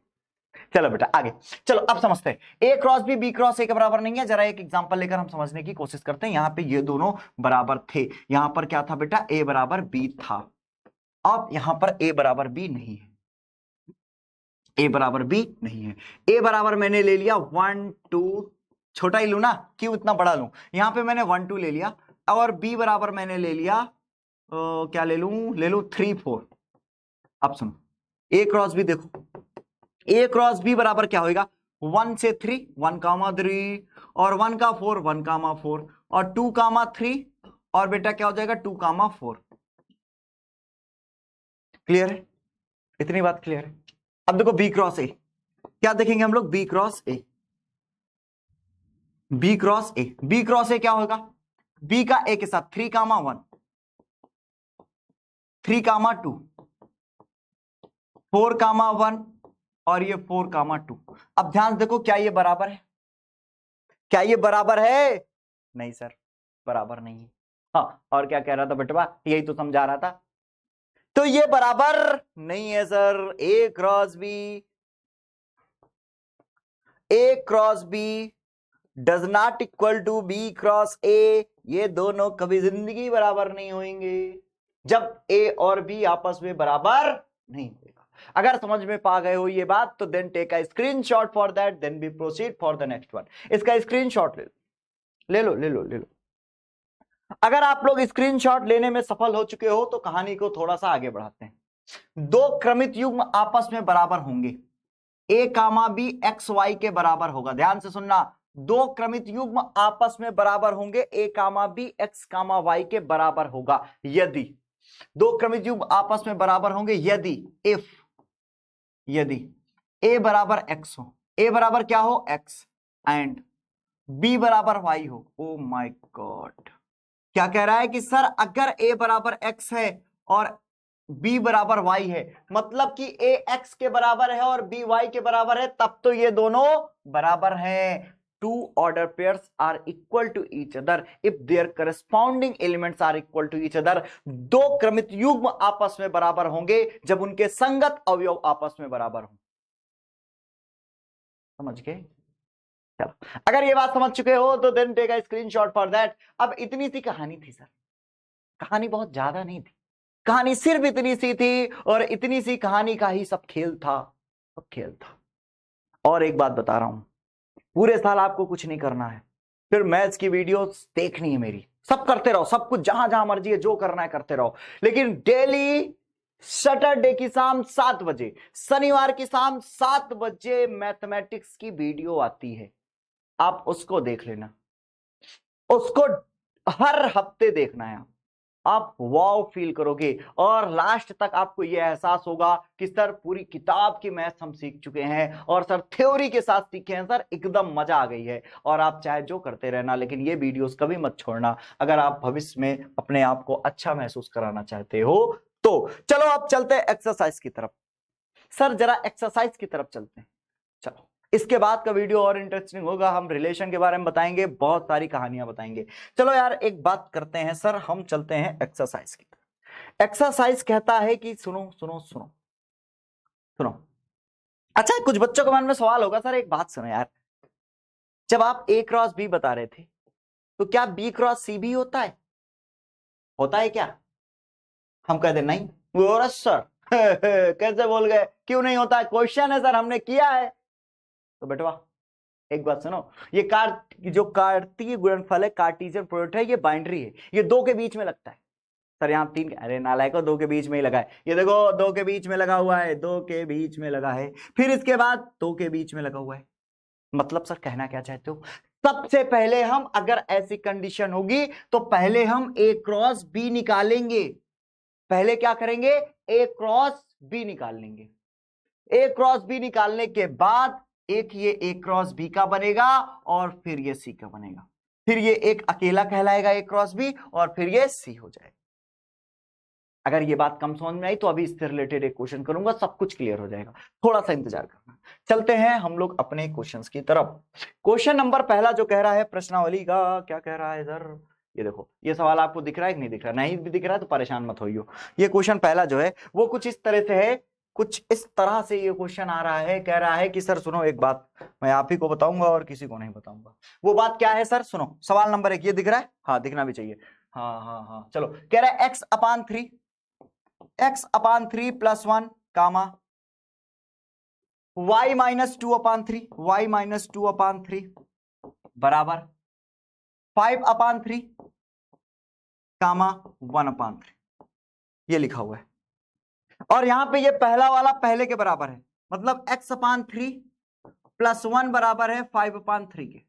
चलो बेटा आगे चलो, अब समझते हैं। A cross B B cross A के बराबर नहीं है, जरा एक एग्जांपल लेकर हम समझने की कोशिश करते हैं। यहां पे ये दोनों बराबर थे, यहां पर क्या था बेटा, ए बराबर बी था। अब यहां पर ए बराबर बी नहीं है, ए बराबर बी नहीं है। ए बराबर मैंने ले लिया 1 2, छोटा ही लू ना, क्यों इतना बड़ा लू, यहां पे मैंने 1 2 ले लिया, और बी बराबर मैंने ले लिया क्या ले लू 3 4। अब सुनो, ए क्रॉस बी देखो, ए क्रॉस बी बराबर क्या होगा, 1 से 3, 1 कामा 3, और 1 का 4, 1 कामा 4, और 2 कामा 3, और बेटा क्या हो जाएगा 2 कामा 4। क्लियर है? इतनी बात क्लियर है? अब देखो बी क्रॉस ए, क्या देखेंगे हम लोग, B cross A, B cross A, B cross A क्या होगा, बी का ए के साथ 3 कामा 1, 3 कामा 2, 4 कामा 1, और ये 4 कामा 2। अब ध्यान देखो, क्या ये बराबर है, क्या ये बराबर है? नहीं सर, बराबर नहीं है। हाँ, और क्या कह रहा था बेटवा, यही तो समझा रहा था। तो ये बराबर नहीं है sir. A cross B, A cross B does not equal to B cross A, ये दोनों कभी जिंदगी बराबर नहीं होंगे जब ए और बी आपस में बराबर नहीं होगा। अगर समझ में पा गए हो ये बात, तो then take a screenshot for that, then we proceed for the next one. इसका स्क्रीनशॉट ले लो। अगर आप लोग स्क्रीनशॉट लेने में सफल हो चुके हो तो कहानी को थोड़ा सा आगे बढ़ाते हैं। दो क्रमित युग्म आपस में बराबर होंगे, ए कामा बी एक्स वाई के बराबर होगा। ध्यान से सुनना, दो क्रमित युग्म आपस में बराबर होंगे, ए comma B X comma Y के बराबर होगा यदि, दो क्रमित युग्म आपस में बराबर होंगे यदि, यदि ए बराबर एक्स हो, ए बराबर क्या हो एक्स, एंड बी बराबर वाई हो। ओ माय गॉड, क्या कह रहा है कि सर अगर ए बराबर एक्स है और बी बराबर वाई है, मतलब कि ए एक्स के बराबर है और बी वाई के बराबर है, तब तो ये दोनों बराबर हैं। Two order pairs are equal to each other if their corresponding elements are equal to each other. दो क्रमित युग्म आपस में बराबर होंगे जब उनके संगत अवयव आपस में बराबर हों। समझ गए? चलो, अगर ये बात समझ चुके हो तो then take a screenshot for that. अब इतनी सी कहानी थी सर, कहानी बहुत ज्यादा नहीं थी, कहानी सिर्फ इतनी सी थी, और इतनी सी कहानी का ही सब खेल था, सब खेल था। और एक बात बता रहा हूं, पूरे साल आपको कुछ नहीं करना है, फिर मैथ्स की वीडियोस देखनी है मेरी, सब करते रहो, सब कुछ जहां जहां मर्जी है जो करना है करते रहो, लेकिन डेली सैटरडे की शाम 7 बजे, शनिवार की शाम 7 बजे मैथमेटिक्स की वीडियो आती है, आप उसको देख लेना, उसको हर हफ्ते देखना है। आप वाव फील करोगे, और लास्ट तक आपको यह एहसास होगा कि सर पूरी किताब की मैथ हम सीख चुके हैं, और सर थ्योरी के साथ सीखे हैं सर, एकदम मजा आ गई है। और आप चाहे जो करते रहना, लेकिन ये वीडियोस कभी मत छोड़ना अगर आप भविष्य में अपने आप को अच्छा महसूस कराना चाहते हो तो। चलो अब चलते हैं एक्सरसाइज की तरफ। सर जरा एक्सरसाइज की तरफ चलते हैं। चलो, इसके बाद का वीडियो और इंटरेस्टिंग होगा, हम रिलेशन के बारे में बताएंगे, बहुत सारी कहानियां बताएंगे। चलो यार एक बात करते हैं सर, हम चलते हैं एक्सरसाइज की तरफ। एक्सरसाइज कहता है कि सुनो सुनो सुनो सुनो। अच्छा, कुछ बच्चों के मन में सवाल होगा, सर एक बात सुनो यार, जब आप ए क्रॉस बी बता रहे थे तो क्या बी क्रॉस सी भी होता है? होता है क्या? हम कहते नहीं। वो सर कैसे बोल गए, क्यों नहीं होता है? क्वेश्चन है सर, हमने किया है। तो बेटवा एक बात सुनो, ये जो कार्तीय गुणनफल है, कार्टेशियन प्रोडक्ट है, ये बाइनरी है, ये दो के बीच में लगता है, सर यहाँ 3, अरे नालायको 2 के बीच में ही लगा है, ये देखो 2 के बीच में लगा हुआ है, 2 के बीच में लगा है, फिर इसके बाद 2 के बीच में लगा हुआ है। मतलब सर कहना क्या चाहते हो, सबसे पहले हम, अगर ऐसी कंडीशन होगी तो पहले हम ए क्रॉस बी निकालेंगे, पहले क्या करेंगे, ए क्रॉस बी निकाल लेंगे। ए क्रॉस बी निकालने के बाद एक ये ए क्रॉस बी का बनेगा और फिर ये सी का बनेगा, फिर ये एक अकेला कहलाएगा ए क्रॉस बी और फिर ये सी हो जाएगा। अगर ये बात कम समझ में आई तो अभी इससे रिलेटेड एक क्वेश्चन करूंगा, सब कुछ क्लियर हो जाएगा, थोड़ा सा इंतजार करना। चलते हैं हम लोग अपने क्वेश्चंस की तरफ। क्वेश्चन नंबर पहला जो कह रहा है प्रश्नावली का, क्या कह रहा है इधर, ये देखो, ये सवाल आपको दिख रहा है कि नहीं दिख रहा, नहीं भी दिख रहा है तो परेशान मत होइयो। ये क्वेश्चन पहला जो है वो कुछ इस तरह से है, कुछ इस तरह से ये क्वेश्चन आ रहा है, कह रहा है कि सर सुनो एक बात, मैं आप ही को बताऊंगा और किसी को नहीं बताऊंगा। वो बात क्या है सर, सुनो सवाल नंबर 1, ये दिख रहा है, हाँ दिखना भी चाहिए, हाँ चलो। कह रहा है x/3 प्लस 1 कामा y-2/3 बराबर 5/3 कामा 1/3, ये लिखा हुआ है। और यहां पे ये पहला वाला पहले के बराबर है, मतलब x/3 प्लस 1 बराबर है 5/3 के।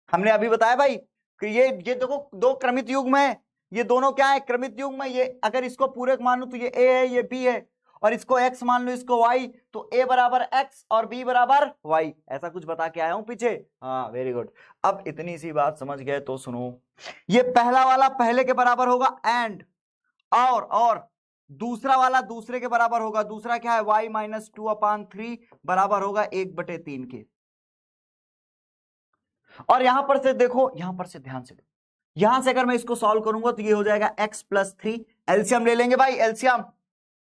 हमने अभी बताया भाई कि ये देखो 2 क्रमित युग्म है, ये दोनों क्या है, क्रमित युग्म। ये अगर इसको पूरक मान लो तो ये a है, ये b है, और इसको x मान लो, इसको y, तो a बराबर x और b बराबर y, ऐसा कुछ बता के आया हूं पीछे। हाँ वेरी गुड। अब इतनी सी बात समझ गए तो सुनो, ये पहला वाला पहले के बराबर होगा एंड, और दूसरा वाला दूसरे के बराबर होगा। दूसरा क्या है, y-2/3 बराबर होगा 1/3 के। और यहां पर से देखो, यहां पर से ध्यान से देखो, यहां से अगर मैं इसको सॉल्व करूंगा तो ये हो जाएगा x+3, एलसीएम ले लेंगे भाई, एलसीएम, तो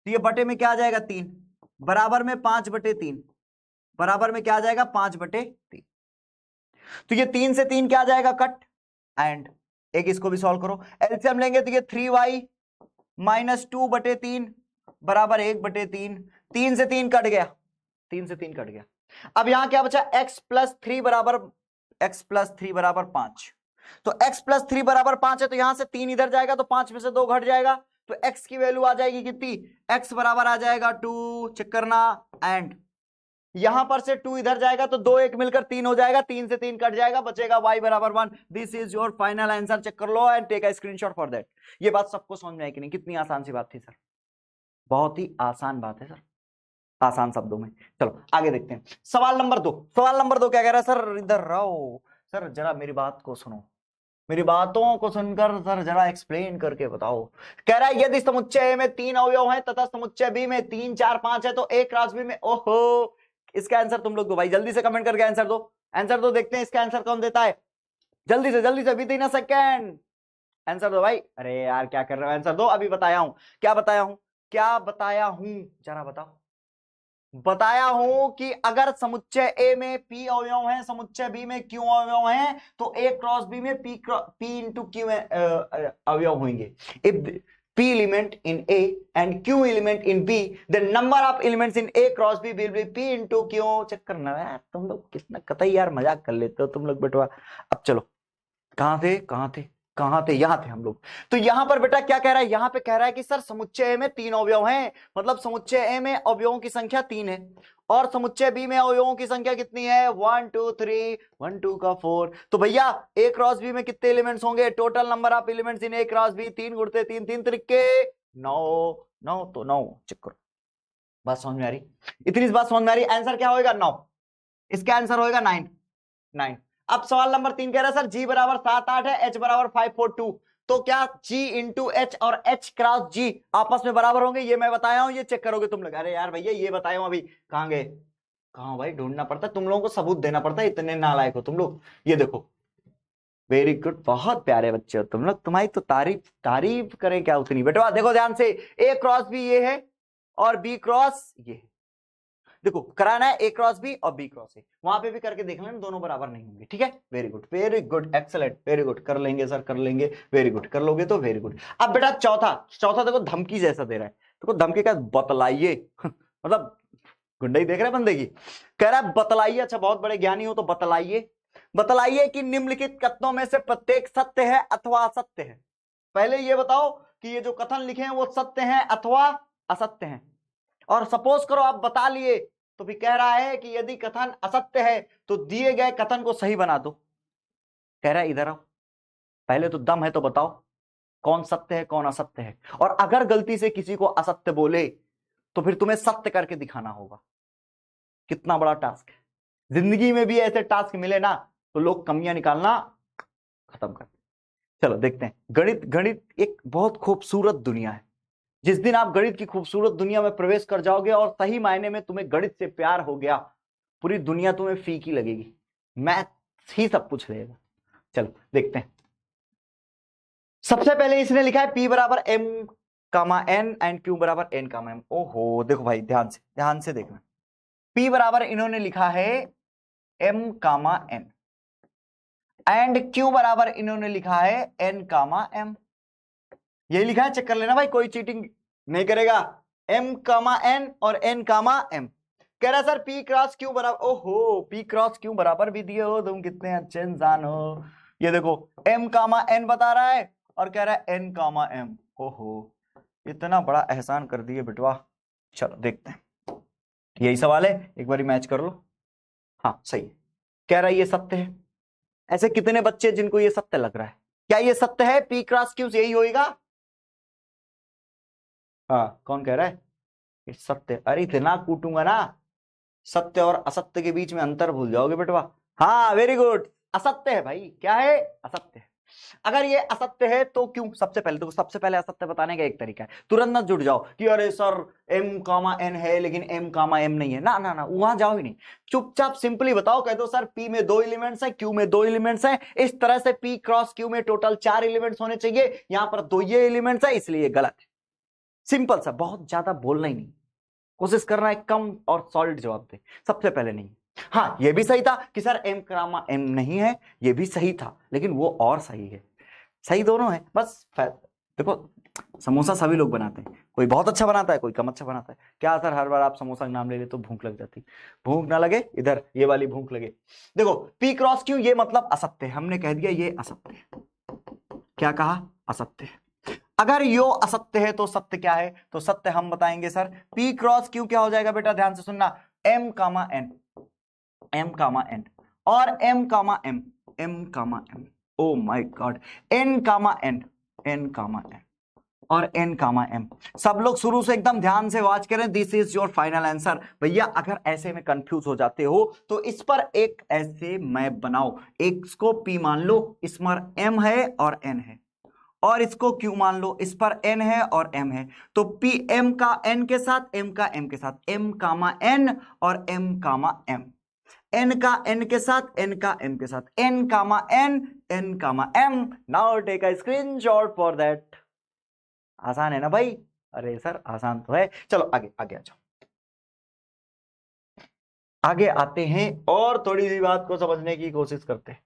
ये बटे में क्या आ जाएगा 3, बराबर में 5/3, बराबर में क्या आ जाएगा 5/3। तो ये 3 से 3 क्या आ जाएगा कट, एंड एक इसको भी सॉल्व करो, एलसीएम लेंगे तो ये 3y-2/3 बराबर 1/3, 3 से 3 कट गया, 3 से 3 कट गया। अब यहां क्या बचा, x+3 बराबर 5, तो x+3 बराबर 5 है, तो यहां से 3 इधर जाएगा तो 5 में से 2 घट जाएगा, तो x की वैल्यू आ जाएगी कितनी, x बराबर आ जाएगा 2, चेक करना, एंड यहां पर से 2 इधर जाएगा तो 2 1 मिलकर 3 हो जाएगा, 3 से 3 कट जाएगा, बचेगा y बराबर 1। This is your final answer, check कर लो and take a screenshot for that. ये बात सबको समझ में आई कि नहीं, कितनी आसान सी बात थी सर, बहुत ही आसान बात है सर, आसान शब्दों में। चलो आगे देखते हैं, सवाल नंबर 2। सवाल नंबर 2 क्या कह रहा है सर, इधर रहो सर, जरा मेरी बात को सुनो, मेरी बातों को सुनकर सर जरा एक्सप्लेन करके बताओ। कह रहा है यदि समुच्चय A में 3 अवयव हैं तथा समुच्चय B में 3 4 5 है तो A क्रॉस B में, ओहो, इसका आंसर तुम लोग दो भाई, जल्दी से कमेंट करके आंसर दो, आंसर दो, देखते हैं इसका आंसर कौन देता है, जल्दी से विदिन अ सेकेंड आंसर दो भाई। अरे यार क्या कर रहे हो, आंसर दो, अभी बताया हूं, क्या बताया हूं, जरा बताओ। बताया हूं कि अगर समुच्चय ए में p अवयव हैं, समुच्चय बी में q अवयव हैं, तो a क्रॉस b में p इंटू q अवयव होंगे। If p element in a and q element in b, the number of elements in a cross b will be p into q। Check करना है तुम लोग, कितना कतई यार मजाक कर लेते हो तुम लोग बेटवा। अब चलो, कहां थे, यहां थे हम लोग। तो यहां पर बेटा क्या कह रहा है, यहां पे कह रहा है कि सर समुच्चय ए में 3 अवयव हैं, मतलब समुच्चय ए में अवयवों की संख्या 3 है, और समुच्चय बी में अवयवों की संख्या कितनी है, 1 2 3, 1 2 का 4। तो भैया ए क्रॉस बी में कितने एलिमेंट्स होंगे, total number of elements in A cross B, 3 गुणते 3, 3 त्रिके 9, तो 9, चेक करो, बात समझ में आ रही, इतनी बात समझ में आ रही। आंसर क्या होगा 9, इसका आंसर होगा 9। अब सवाल नंबर 3 कह रहा है सर g बराबर 7 8 है, h बराबर 5 4 2, तो क्या g इंटू h और h क्रॉस g आपस में बराबर होंगे, ये मैं बताया हूं, ये चेक करोगे तुम लोग। अरे यार भैया ये बताया हूं, अभी कहां गए, कहां भाई, ढूंढना पड़ता है तुम लोगों को, सबूत देना पड़ता है, इतने नालायक हो तुम लोग। ये देखो, वेरी गुड, बहुत प्यारे बच्चे हो तुम लोग, तुम्हारी तो तारीफ करें क्या उतनी। बेटा देखो ध्यान से, a क्रॉस b ये है और b क्रॉस ये है, देखो कराना है ए क्रॉस बी और बी क्रॉस ए, वहां पे भी करके देख लेना, दोनों बराबर नहीं होंगे, ठीक है। Very good excellent, very good, कर लेंगे सर, कर लेंगे, वेरी गुड, कर लोगे तो वेरी गुड। अब बेटा चौथा देखो धमकी जैसा दे रहा है, देखो धमकी का बतलाइए मतलब गुंडा ही देख रहे हैं बंदे की, कह रहा है बतलाइए, अच्छा बहुत बड़े ज्ञानी हो तो बतलाइए कि निम्नलिखित कथनों में से प्रत्येक सत्य है अथवा असत्य है। पहले ये बताओ कि ये जो कथन लिखे हैं वो सत्य हैं अथवा असत्य हैं। और सपोज करो आप बता लिए तो भी कह रहा है कि यदि कथन असत्य है तो दिए गए कथन को सही बना दो। कह रहा है इधर आओ, पहले तो दम है तो बताओ कौन सत्य है कौन असत्य है, और अगर गलती से किसी को असत्य बोले तो फिर तुम्हें सत्य करके दिखाना होगा। कितना बड़ा टास्क है। जिंदगी में भी ऐसे टास्क मिले ना तो लोग कमियां निकालना खत्म कर। चलो देखते हैं। गणित गणित एक बहुत खूबसूरत दुनिया है। जिस दिन आप गणित की खूबसूरत दुनिया में प्रवेश कर जाओगे और सही मायने में तुम्हें गणित से प्यार हो गया, पूरी दुनिया तुम्हें फीकी लगेगी, मैथ ही सब कुछ रहेगा। चलो देखते हैं। सबसे पहले इसने लिखा है P बराबर M comma N and Q बराबर N कामा M। ओहो देखो भाई ध्यान से देखना। P बराबर इन्होंने लिखा है M comma N and Q बराबर इन्होंने लिखा है N कामा M। यही लिखा है, चेक कर लेना भाई, कोई चीटिंग नहीं करेगा। M कामा N और N कामा M। कह रहा सर P क्रॉस Q बराबर, ओहो P क्रॉस Q बराबर भी दिए हो, तुम कितने अच्छे इंसान हो। ये देखो M कामा N बता रहा है और कह रहा है N कामा M। ओहो इतना बड़ा एहसान कर दिए बेटवा। चलो देखते हैं, यही सवाल है, एक बार मैच कर लो। हाँ सही है, कह रहा है ये सत्य है। ऐसे कितने बच्चे जिनको ये सत्य लग रहा है? क्या ये सत्य है? P क्रॉस Q यही होएगा? हाँ कौन कह रहा है ये सत्य? अरे इतना कूटूंगा ना, सत्य और असत्य के बीच में अंतर भूल जाओगे बेटवा। हाँ वेरी गुड, असत्य है भाई। क्या है? असत्य है। अगर ये असत्य है तो क्यों? सबसे पहले तो सबसे पहले असत्य बताने का एक तरीका है, तुरंत न जुड़ जाओ कि अरे सर M कामा N है लेकिन M कामा M नहीं है। ना ना ना, वहां जाओ ही नहीं, चुपचाप सिंपली बताओ, कह दो सर P में 2 एलिमेंट्स है, Q में 2 एलिमेंट्स है, इस तरह से P क्रॉस Q में टोटल 4 एलिमेंट्स होने चाहिए, यहां पर 2 ये एलिमेंट्स है इसलिए गलत है। सिंपल सा, बहुत ज्यादा बोलना ही नहीं, कोशिश करना है कम और सॉलिड जवाब दे। सबसे पहले नहीं। हाँ ये भी सही था कि सर M कामा M नहीं है, ये भी सही था, लेकिन वो और सही है। सही दोनों है, बस देखो समोसा सभी लोग बनाते हैं, कोई बहुत अच्छा बनाता है कोई कम अच्छा बनाता है। क्या सर हर बार आप समोसा का नाम ले ले तो भूख लग जाती? भूख ना लगे, इधर ये वाली भूख लगे। देखो P क्रॉस Q ये मतलब असत्य है, हमने कह दिया ये असत्य है। क्या कहा? असत्य है। अगर यो असत्य है तो सत्य क्या है? तो सत्य हम बताएंगे सर P क्रॉस Q क्या हो जाएगा बेटा, ध्यान से सुनना, M comma N, M comma N और M comma M, M comma M, oh my god, N comma N, N comma N और N कामा M। सब लोग शुरू से एकदम ध्यान से वॉच करें, this is your final answer. भैया अगर ऐसे में कंफ्यूज हो जाते हो तो इस पर एक ऐसे मैप बनाओ, एक इसको P मान लो, इस पर M है और N है, और इसको Q मान लो, इस पर N है और M है। तो P M का N के साथ, M का M के साथ, M कामा N और M कामा M, N का N के साथ, N का M के साथ, N comma N, N comma M। Now take a screenshot for that. आसान है ना भाई? अरे सर आसान तो है। चलो आगे आगे आ जाओ, आगे आते हैं और थोड़ी सी बात को समझने की कोशिश करते हैं।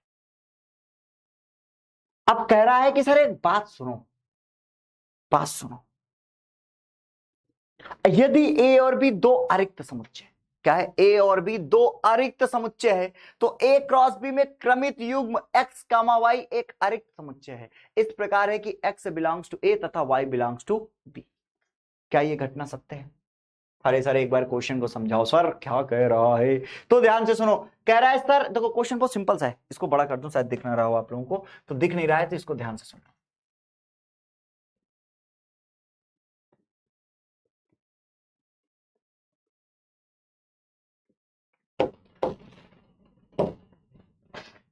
अब कह रहा है कि सर एक बात सुनो, बात सुनो, यदि A और B दो अरिक्त समुच्चय, क्या है? A और B दो अरिक्त समुच्चय है, तो A क्रॉस B में क्रमित युग्म X कामा Y एक अरिक्त समुच्चय है। इस प्रकार है कि X बिलोंग्स टू A तथा Y बिलोंग्स टू B। क्या ये घटना सत्य है? अरे सर एक बार क्वेश्चन को समझाओ सर, क्या कह रहा है? तो ध्यान से सुनो, कह रहा है सर, देखो क्वेश्चन बहुत सिंपल सा है, इसको बड़ा कर दूं शायद दिख ना रहा हो आप लोगों को, तो दिख नहीं रहा है तो इसको ध्यान से सुनो।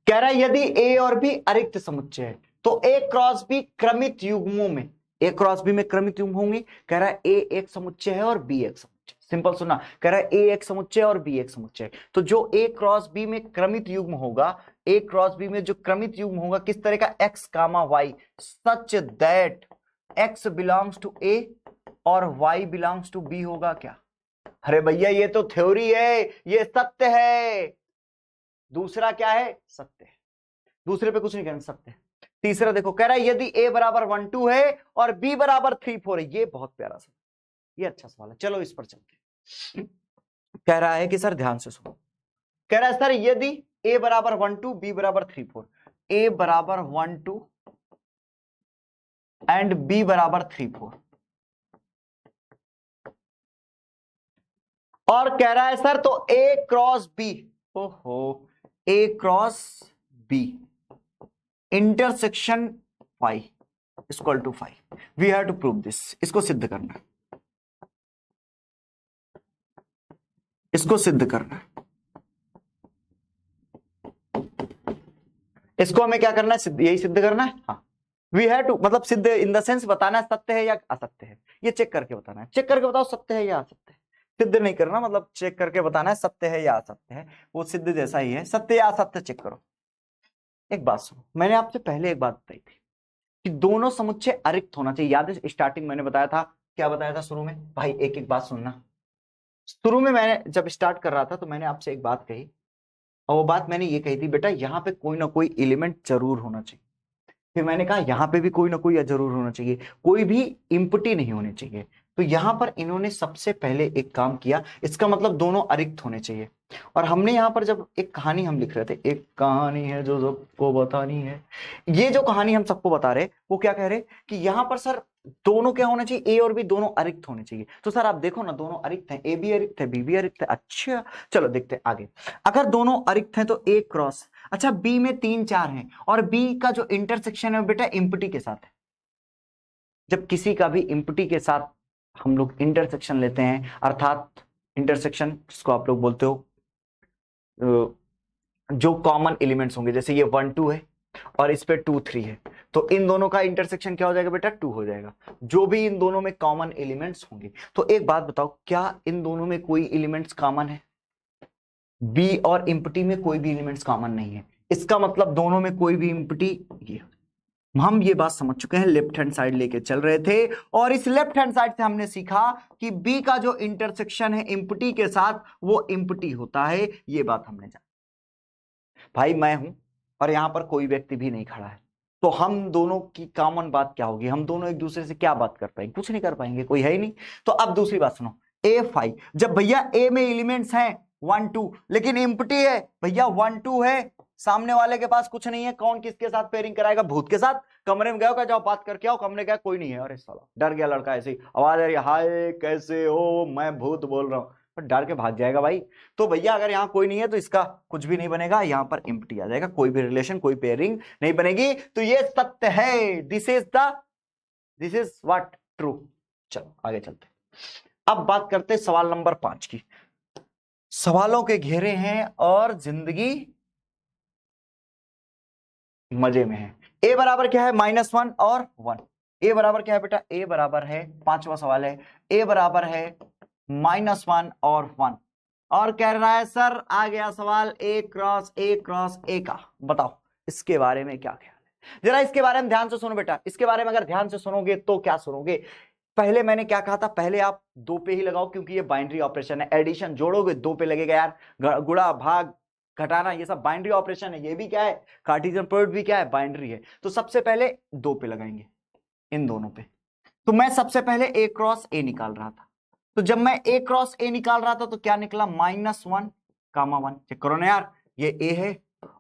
कह रहा है यदि A और B अरिक्त समुच्चय है तो A क्रॉस B क्रमित युग्मों में, A क्रॉस B में क्रमित युग्म होंगे। कह रहा है A एक समुच्चय है और B एक समुच्चय। सिंपल सुना, कह रहा है A एक समुच्चय और B एक समुच्चय। तो जो A क्रॉस B में क्रमित युग्म होगा, A क्रॉस B में जो क्रमित युग्म होगा किस तरह का? X comma Y, such that X belongs to A और Y बिलोंग्स टू B होगा क्या? अरे भैया ये तो थ्योरी है, ये सत्य है। दूसरा क्या है? सत्य है। दूसरे पे कुछ नहीं कहना, सत्य है। तीसरा देखो, कह रहा है यदि A बराबर 1 2 है और B बराबर 3 4 है। ये बहुत प्यारा सा, ये अच्छा सवाल है, चलो इस पर चलते हैं। कह रहा है कि सर ध्यान से सुनो, कह रहा है सर यदि A बराबर 1 2, B बराबर 3 4, A बराबर 1 2, एंड बी बराबर 3 4। और कह रहा है सर तो ए क्रॉस बी, ओहो, A cross B intersection 5 equal to 5। We have to prove this. इसको सिद्ध करना है, इसको सिद्ध करना है, इसको हमें क्या करना है, यही सिद्ध करना है। हाँ, वी हैव टू मतलब सिद्ध इन द सेंस बताना है सत्य है या असत्य है, ये चेक करके बताना है। चेक करके बताओ सत्य है या असत्य है, सिद्ध नहीं करना, मतलब चेक करके बताना है सत्य है या असत्य है। वो सिद्ध जैसा ही है, सत्य या असत्य चेक करो। एक बात सुनो, मैंने आपसे पहले एक बात बताई थी कि दोनों समुच्चय अरिक्त होना चाहिए। याद है स्टार्टिंग मैंने बताया था, क्या बताया था शुरू में? भाई एक एक बात सुनना। शुरू में मैंने जब स्टार्ट कर रहा था तो मैंने आपसे एक बात कही, और वो बात मैंने ये कही थी, बेटा यहाँ पे कोई ना कोई एलिमेंट जरूर होना चाहिए। फिर मैंने कहा यहाँ पे भी कोई ना कोई जरूर होना चाहिए, कोई भी इम्पटी नहीं होनी चाहिए। तो यहां पर इन्होंने सबसे पहले एक काम किया, इसका मतलब दोनों अरिक्त होने चाहिए। और हमने यहां पर जब एक कहानी हम लिख रहे थे, एक कहानी है जो सबको बतानी है, ये जो कहानी हम सबको बता रहे, वो क्या कह रहे कि यहां पर सर दोनों क्या होना चाहिए, ए और बी दोनों अरिक्त होने चाहिए। तो सर आप देखो ना, दोनों अरिक्त हैं, ए भी अरिक्त है, बी भी अरिक्त है। अच्छा चलो देखते हैं आगे। अगर दोनों अरिक्त हैं तो ए क्रॉस, अच्छा बी में 3 4 हैं, और बी का जो इंटरसेक्शन है बेटा इम्पटी के साथ है। जब किसी का भी इम्पटी के साथ हम लोग इंटरसेक्शन लेते हैं, अर्थात इंटरसेक्शन जिसको आप लोग बोलते हो जो कॉमन एलिमेंट्स होंगे, जैसे ये 1 2 है और इस पे 2 3 है, तो इन दोनों का इंटरसेक्शन क्या हो जाएगा बेटा, 2 हो जाएगा, जो भी इन दोनों में कॉमन एलिमेंट्स होंगे। तो एक बात बताओ, क्या इन दोनों में कोई एलिमेंट्स कॉमन है? बी और इम्पटी में कोई भी एलिमेंट्स कॉमन नहीं है, इसका मतलब दोनों में कोई भी इम्पटी, ये हम ये बात समझ चुके हैं। लेफ्ट हैंड साइड लेके चल रहे थे, और इस लेफ्ट हैंड साइड से हमने सीखा कि बी का जो इंटरसेक्शन है इम्पटी के साथ, वो इम्पटी होता है। ये बात हमने जाना। भाई मैं हूं और यहां पर कोई व्यक्ति भी नहीं खड़ा है, तो हम दोनों की कॉमन बात क्या होगी? हम दोनों एक दूसरे से क्या बात कर पाएंगे? कुछ नहीं कर पाएंगे, कोई है ही नहीं। तो अब दूसरी बात सुनो, ए 5, जब भैया ए में एलिमेंट्स हैं 1 2, लेकिन इम्पटी है भैया 1 2 है, सामने वाले के पास कुछ नहीं है, कौन किसके साथ पेयरिंग कराएगा? भूत के साथ। कमरे में गया, जाओ बात करके आओ, कमरे गया कोई नहीं है, अरे साला डर गया लड़का, ऐसे ही आवाज आ रही है, हाय कैसे हो, मैं भूत बोल रहा हूं, पर डर के भाग जाएगा भाई। तो भैया अगर यहाँ कोई नहीं है तो इसका कुछ भी नहीं बनेगा, यहाँ पर एम्प्टी आ जाएगा, कोई भी रिलेशन कोई पेयरिंग नहीं बनेगी। तो ये सत्य है, दिस इज व्हाट ट्रू। चलो आगे चलते, अब बात करते सवाल नंबर 5 की। सवालों के घेरे हैं और जिंदगी मजे में है। ए बराबर क्या है, -1 और 1। ए बराबर क्या है बेटा, ए बराबर है, 5वां सवाल है, ए बराबर है -1 और 1। और कह रहा है सर आ गया सवाल ए क्रॉस ए का, बताओ इसके बारे में क्या ख्याल है? जरा इसके बारे में ध्यान से सुनो बेटा, इसके बारे में अगर ध्यान से सुनोगे तो क्या सुनोगे? पहले मैंने क्या कहा था, पहले आप 2 पे ही लगाओ, क्योंकि ये बाइनरी ऑपरेशन है, एडिशन जोड़ोगे 2 पे लगेगा यार, गुणा भाग घटाना ये सब बाइनरी ऑपरेशन है। ये भी क्या है, कार्टेशियन प्रोडक्ट भी क्या है, बाइनरी है। तो सबसे पहले 2 पे लगाएंगे, इन दोनों पे। तो मैं सबसे पहले ए क्रॉस ए निकाल रहा था, तो जब मैं ए क्रॉस ए निकाल रहा था तो क्या निकला, -1, -1। चेक करो ना यार, ये ए है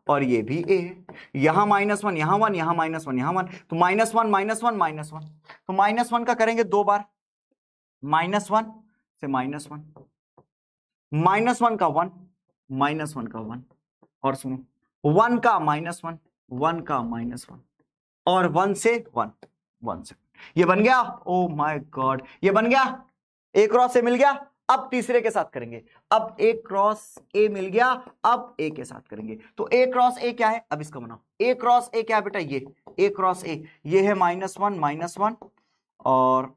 और ये भी ए है, यहां -1 यहां 1, यहां -1 यहां 1, तो -1 -1 -1, तो -1 का करेंगे 2 बार, -1 से -1, -1 का 1, -1 का 1, और सुनो 1 का -1, 1 का -1, और 1 से 1, 1 से, ये बन गया। ओ माय गॉड, ये बन गया, ए क्रॉस ए मिल गया। अब तीसरे के साथ करेंगे, अब ए क्रॉस ए मिल गया, अब ए के साथ करेंगे। तो ए क्रॉस ए क्या है, अब इसका बनाओ, ए क्रॉस ए क्या है बेटा, ये ए क्रॉस ए, ये है -1 -1, और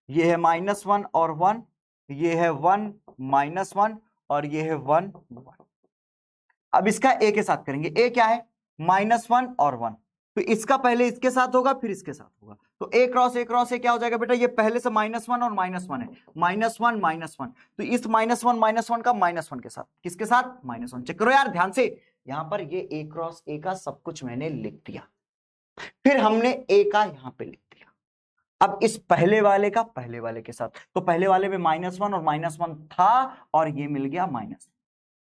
ये है -1 और 1, ये है 1 -1, और ये है 1 1। अब इसका ए के साथ करेंगे, ए क्या है, -1 और 1, तो इसका पहले इसके साथ होगा फिर इसके साथ होगा, तो ए क्रॉस ए क्या हो जाएगा बेटा, ये पहले से -1 और -1 है, -1 -1, तो इस -1 का -1 के साथ, किसके साथ, -1। चेक करो यार ध्यान से, यहां पर ये ए क्रॉस ए का सब कुछ मैंने लिख दिया, फिर हमने ए का यहां पे लिख दिया। अब इस पहले वाले का पहले वाले के साथ, तो पहले वाले में -1 और -1 था, और ये मिल गया माइनस,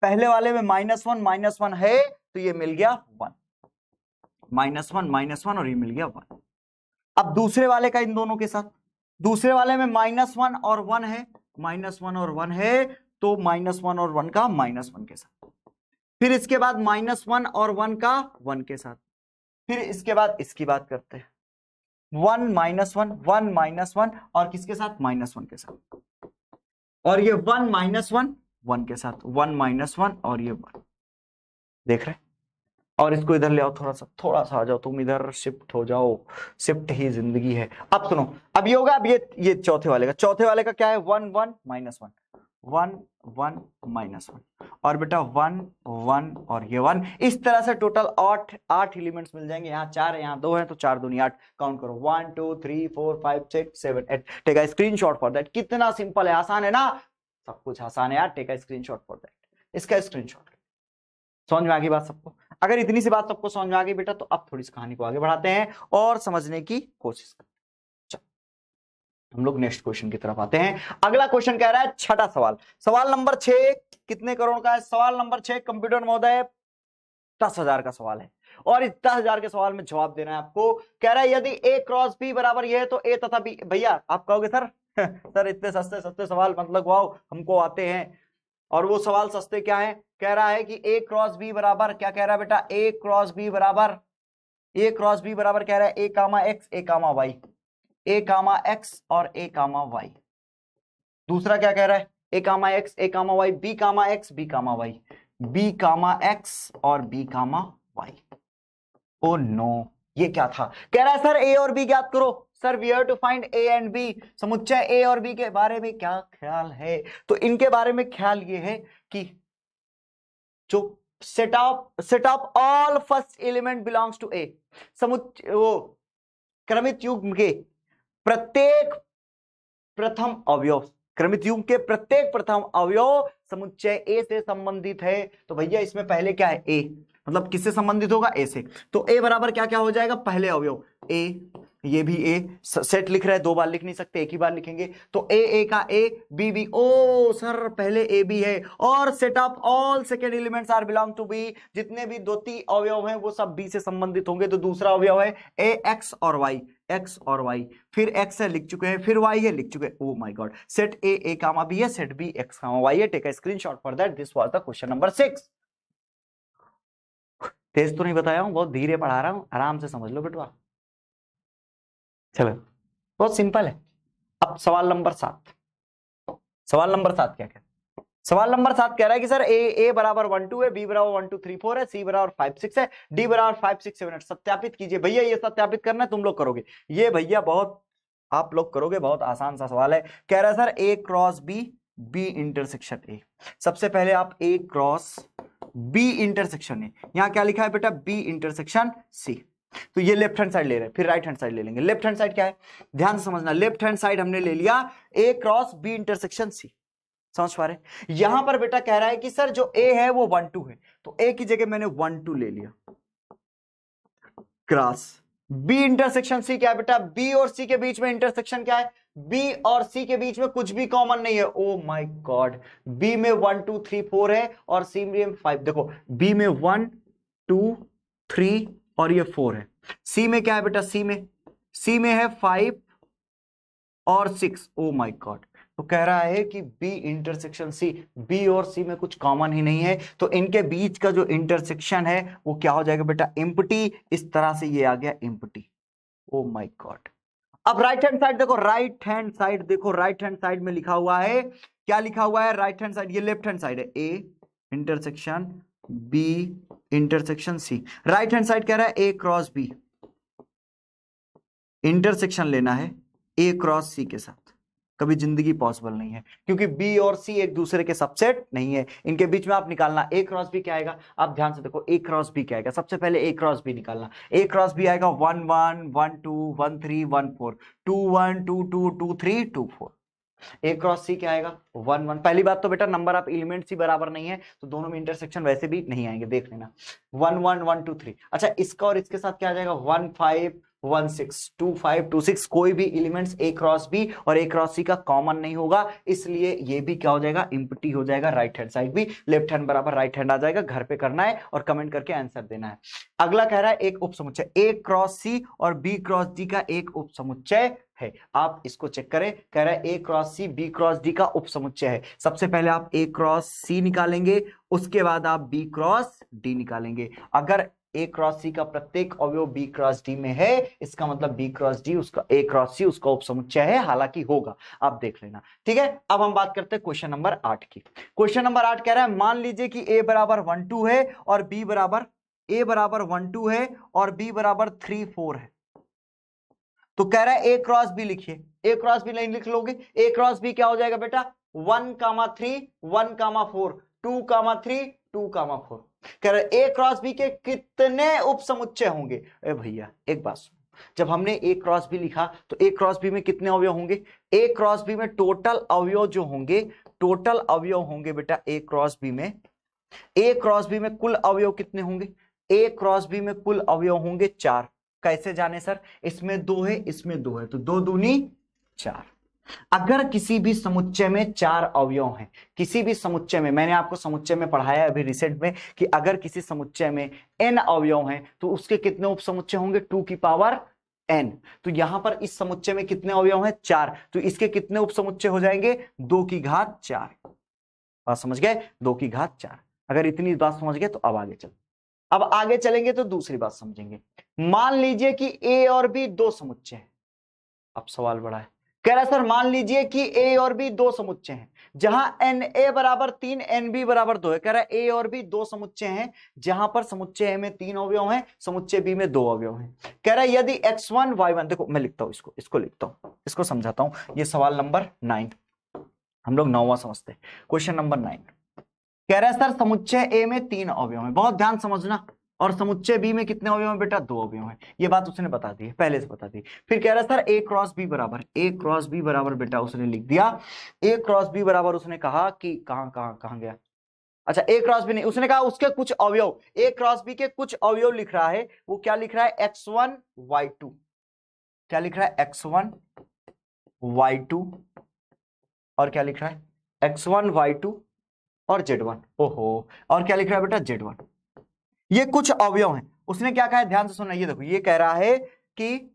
पहले वाले में -1 -1 है, तो ये मिल गया 1, -1 -1, और ये मिल गया 1। अब दूसरे वाले का इन दोनों के साथ, दूसरे वाले में -1 और 1 है, -1 और 1 है, तो -1 और 1 का -1 के साथ, फिर इसके बाद -1 और 1 का 1 के साथ, फिर इसके बाद इसकी बात करते हैं 1 -1 1 -1 और किसके साथ, -1 के साथ, और ये 1 -1 1 के साथ, 1 -1 और ये 1, देख रहे, और इसको इधर ले आओ, थोड़ा सा आ जाओ, तुम इधर शिफ्ट हो जाओ, शिफ्ट ही जिंदगी है। अब सुनो, अब ये होगा, अब ये चौथे वाले का, चौथे वाले का क्या है, 1 1 -1 1 1 -1 और बेटा 1 1 और ये 1, इस तरह से टोटल 8 एलिमेंट्स मिल जाएंगे। यहाँ 4 है, यहाँ 2 है, तो 4 दूनी 8, काउंट करो 1 2 3 4 5 6 7 8। Take a screenshot for that. कितना सिंपल है, आसान है ना, सब कुछ आसान है यार। Take a screenshot for that, इसका स्क्रीनशॉट। समझ में आ गई बात सबको? अगर इतनी सी बात सबको समझ में आ गई बेटा, तो अब थोड़ी सी कहानी को आगे बढ़ाते हैं और समझने की कोशिश करते हैं। चलो हम लोग नेक्स्ट क्वेश्चन की तरफ आते हैं। अगला क्वेश्चन कह रहा है, छठा सवाल, सवाल नंबर 6 कितने करोड़ का है? सवाल नंबर 6 कंप्यूटर महोदय 10,000 का सवाल है, और इस 10,000 के सवाल में जवाब देना है आपको। कह रहा है यदि A क्रॉस B बराबर ये है, तो A तथा B। भैया आप कहोगे सर सर इतने सस्ते सस्ते सवाल मतलब वाओ हमको आते हैं, और वो सवाल सस्ते क्या है? कह रहा है कि A क्रॉस B बराबर, क्या कह रहा है बेटा, A क्रॉस B बराबर, A क्रॉस B बराबर कह रहा है A comma X A comma Y, A comma X और A कामा Y। दूसरा क्या कह रहा है, A comma X A comma Y, B comma X B comma Y, B comma X और B comma Y। Oh no, ये क्या था? कह रहा है सर A और B ज्ञात करो। Sir we have to find A and B। समुच्चय A और B के बारे में क्या ख्याल है? तो इनके बारे में ख्याल ये है कि जो set of all first element belongs to A, समुच्चय वो क्रमित युग्म के प्रत्येक प्रथम अवयव, क्रमित युग्म के प्रत्येक प्रथम अवयव समुच्चय ए से संबंधित है। तो भैया इसमें पहले क्या है, ए, मतलब किससे संबंधित होगा, ए से। तो ए बराबर क्या क्या हो जाएगा, पहले अवयव ए, ये भी ए, सेट लिख रहा है, 2 बार लिख नहीं सकते, एक ही बार लिखेंगे। तो ए का A, B B, oh sir पहले ए बी है, और set of all second elements are belong to B, जितने भी द्वितीय अवयव हैं वो सब बी से संबंधित होंगे। तो दूसरा अवयव है ए एक्स और वाई, एक्स और वाई, फिर एक्स है लिख चुके हैं, फिर वाई है लिख चुके हैं। Oh my god, set A comma B है, set B X comma Y है। Take a screenshot for that. This was the question number 6। तेज तो नहीं बताया हूं, बहुत धीरे पढ़ा रहा हूं, आराम से समझ लो बेटवा। चलो बहुत सिंपल है। अब सवाल नंबर 7, सवाल नंबर 7 क्या कहता है? सवाल नंबर 7 कह रहा है कि सर ए बराबर 1 2 है, बी बराबर 1 2 3 4 है, सी बराबर 5 6 है, डी बराबर 5 6 7 8। सत्यापित कीजिए। भैया ये सत्यापित करना है, तुम लोग करोगे ये, भैया बहुत आप लोग करोगे, बहुत आसान सा सवाल है। कह रहा है sir A cross B, B intersection A. सबसे पहले आप A cross B intersection A, यहां क्या लिखा है बेटा, बी इंटरसेक्शन सी। तो ये लेफ्ट हैंड साइड ले रहे हैं, फिर राइट हैंड साइड ले लेंगे। लेफ्ट हैंड साइड क्या है, ध्यान से समझना, लेफ्ट हैंड साइड हमने ले लिया ए क्रॉस बी इंटरसेक्शन सी। समझ पा रहे? यहां पर बेटा कह रहा है कि सर जो ए है वो 1 2 है, तो ए की जगह मैंने 1 2 ले लिया, क्रॉस बी इंटरसेक्शन सी। क्या है बेटा, बी और सी के बीच में इंटरसेक्शन क्या है, बी और सी के बीच में कुछ भी कॉमन नहीं है। ओ माय गॉड, बी में 1 2 3 4 है और सी में 5। देखो बी में 1 2 3 और ये 4 है, सी में क्या है बेटा, सी में है 5 और 6। ओ माय गॉड, तो कह रहा है कि बी इंटरसेक्शन सी, बी और सी में कुछ कॉमन ही नहीं है, तो इनके बीच का जो इंटरसेक्शन है वो क्या हो जाएगा बेटा, एम्प्टी। इस तरह से ये आ गया एम्प्टी। Oh my god. अब राइट हैंड साइड देखो, राइट हैंड साइड देखो, राइट हैंड साइड में लिखा हुआ है, क्या लिखा हुआ है राइट हैंड साइड, ये लेफ्ट हैंड साइड है, A intersection B intersection C. Right hand side कह रहा है ए क्रॉस बी, इंटरसेक्शन लेना है ए क्रॉस सी के साथ। कभी जिंदगी पॉसिबल नहीं है, क्योंकि बी और सी एक दूसरे के सबसेट नहीं है, इनके बीच में आप निकालना ए क्रॉस बी क्या आएगा। आप ध्यान से देखो, ए क्रॉस बी क्या आएगा, सबसे पहले ए क्रॉस बी निकालना। ए क्रॉस बी आएगा 1 1 1 2 1 3 1 4 2 1 2 2 2 3 2 4। ए क्रॉस सी क्या आएगा 1 1। पहली बात तो बेटा नंबर ऑफ एलिमेंट्स ही बराबर नहीं है, तो दोनों में इंटरसेक्शन वैसे भी नहीं आएंगे, देख लेना। 1 1 1 2 3। अच्छा इसका और इसके साथ क्या आ जाएगा 1 5 1 6 2 5 2 6 कोई भी एलिमेंट्स ए क्रॉस बी और ए क्रॉस सी का कॉमन नहीं होगा, इसलिए ये भी क्या हो जाएगा, एम्प्टी हो जाएगा। राइट हैंड साइड भी लेफ्ट हैंड बराबर राइट हैंड आ जाएगा। घर पे करना है और कमेंट करके आंसर देना है। अगला कह रहा है एक उपसमुच्चय ए क्रॉस सी और बी क्रॉस डी का एक उपसमुच्चय है। आप इसको चेक करें, कह रहा है A cross C B cross D का उपसमुच्चय है। सबसे पहले आप ए क्रॉस सी निकालेंगे, उसके बाद आप बी क्रॉस डी निकालेंगे। अगर ए क्रॉस सी का प्रत्येक अवयव बी क्रॉस डी में है, इसका मतलब बी क्रॉस डी उसका ए क्रॉस सी उसका उपसमुच्चय है, हालांकि होगा, आप देख लेना। ठीक है, अब हम बात करते हैं क्वेश्चन नंबर 8 की। क्वेश्चन नंबर 8 कह रहा है मान लीजिए कि ए बराबर 1 2 है और बी बराबर ए बराबर 1 2 है और बी बराबर 3 4 है। तो कह रहा है ए क्रॉस बी लिखिए। ए क्रॉस बी नहीं लिख लोगे, ए क्रॉस बी क्या हो जाएगा बेटा, 1 3 1 4 2 3 2 4। कह रहा है ए क्रॉस बी के कितने उपसमुच्चय होंगे। ए भैया एक बात सुनो, जब हमने ए क्रॉस बी लिखा तो ए क्रॉस बी में कितने अवयव होंगे, ए क्रॉस बी में टोटल अवयव जो होंगे, टोटल अवयव होंगे बेटा ए क्रॉस बी में, ए क्रॉस बी में कुल अवयव कितने होंगे, ए क्रॉस बी में कुल अवयव होंगे 4। कैसे जाने सर, इसमें 2 है इसमें 2 है तो 2 दूनी 4। अगर किसी भी समुच्चय में 4 अवयव हैं, किसी भी समुच्चय में, मैंने आपको समुच्चय में पढ़ाया अभी रिसेंट में कि अगर किसी समुच्चय में n अवयव हैं तो उसके कितने उपसमुच्चय होंगे, 2 की पावर n। तो यहां पर इस समुच्चय में कितने अवयव हैं, 4, तो इसके कितने उपसमुच्चय हो जाएंगे, 2 की घात 4। बात समझ गए, 2 की घात 4। अगर इतनी बात समझ गए तो अब आगे चलो। अब आगे चलेंगे तो दूसरी बात समझेंगे। मान लीजिए कि ए और बी 2 समुच्चय हैं। अब सवाल बड़ा है, कह रहा है सर मान लीजिए कि ए और बी 2 समुच्चय हैं जहां एन ए बराबर 3 एन बी बराबर 2 है। कह रहा है ए और बी 2 समुच्चय हैं जहां पर समुच्चय ए में 3 अवयव हैं, समुच्चय बी में 2 अवयव हैं। कह रहा है यदि x1 y1, देखो मैं लिखता हूं इसको लिखता हूं, इसको समझाता हूं। ये सवाल नंबर 9, हम लोग 9वां समझते हैं। क्वेश्चन नंबर 9 कह रहा है सर समुच्चय ए में 3 अवयव हैं, बहुत ध्यान समझना, और समुच्चय बी में कितने अवयव हैं बेटा, 2 अवयव हैं। ये बात उसने बता दी है, पहले से बता दी। फिर कह रहा है सर ए क्रॉस बी बराबर, ए क्रॉस बी बराबर बेटा उसने लिख दिया, ए क्रॉस बी बराबर उसने कहा कि कहां गया, अच्छा ए क्रॉस बी नहीं, उसने कहा उसके कुछ अवयव, ए क्रॉस बी के कुछ अवयव लिख रहा है। वो क्या लिख रहा है, x1 y2, क्या लिख रहा है, x1 y2, और क्या लिख रहा है, x1 y2 और z1। ओहो, और क्या लिख रहा है बेटा, z1। ये कुछ अवयव हैं। उसने क्या कहा है, ध्यान से सुनना, ये देखो ये कह रहा है कि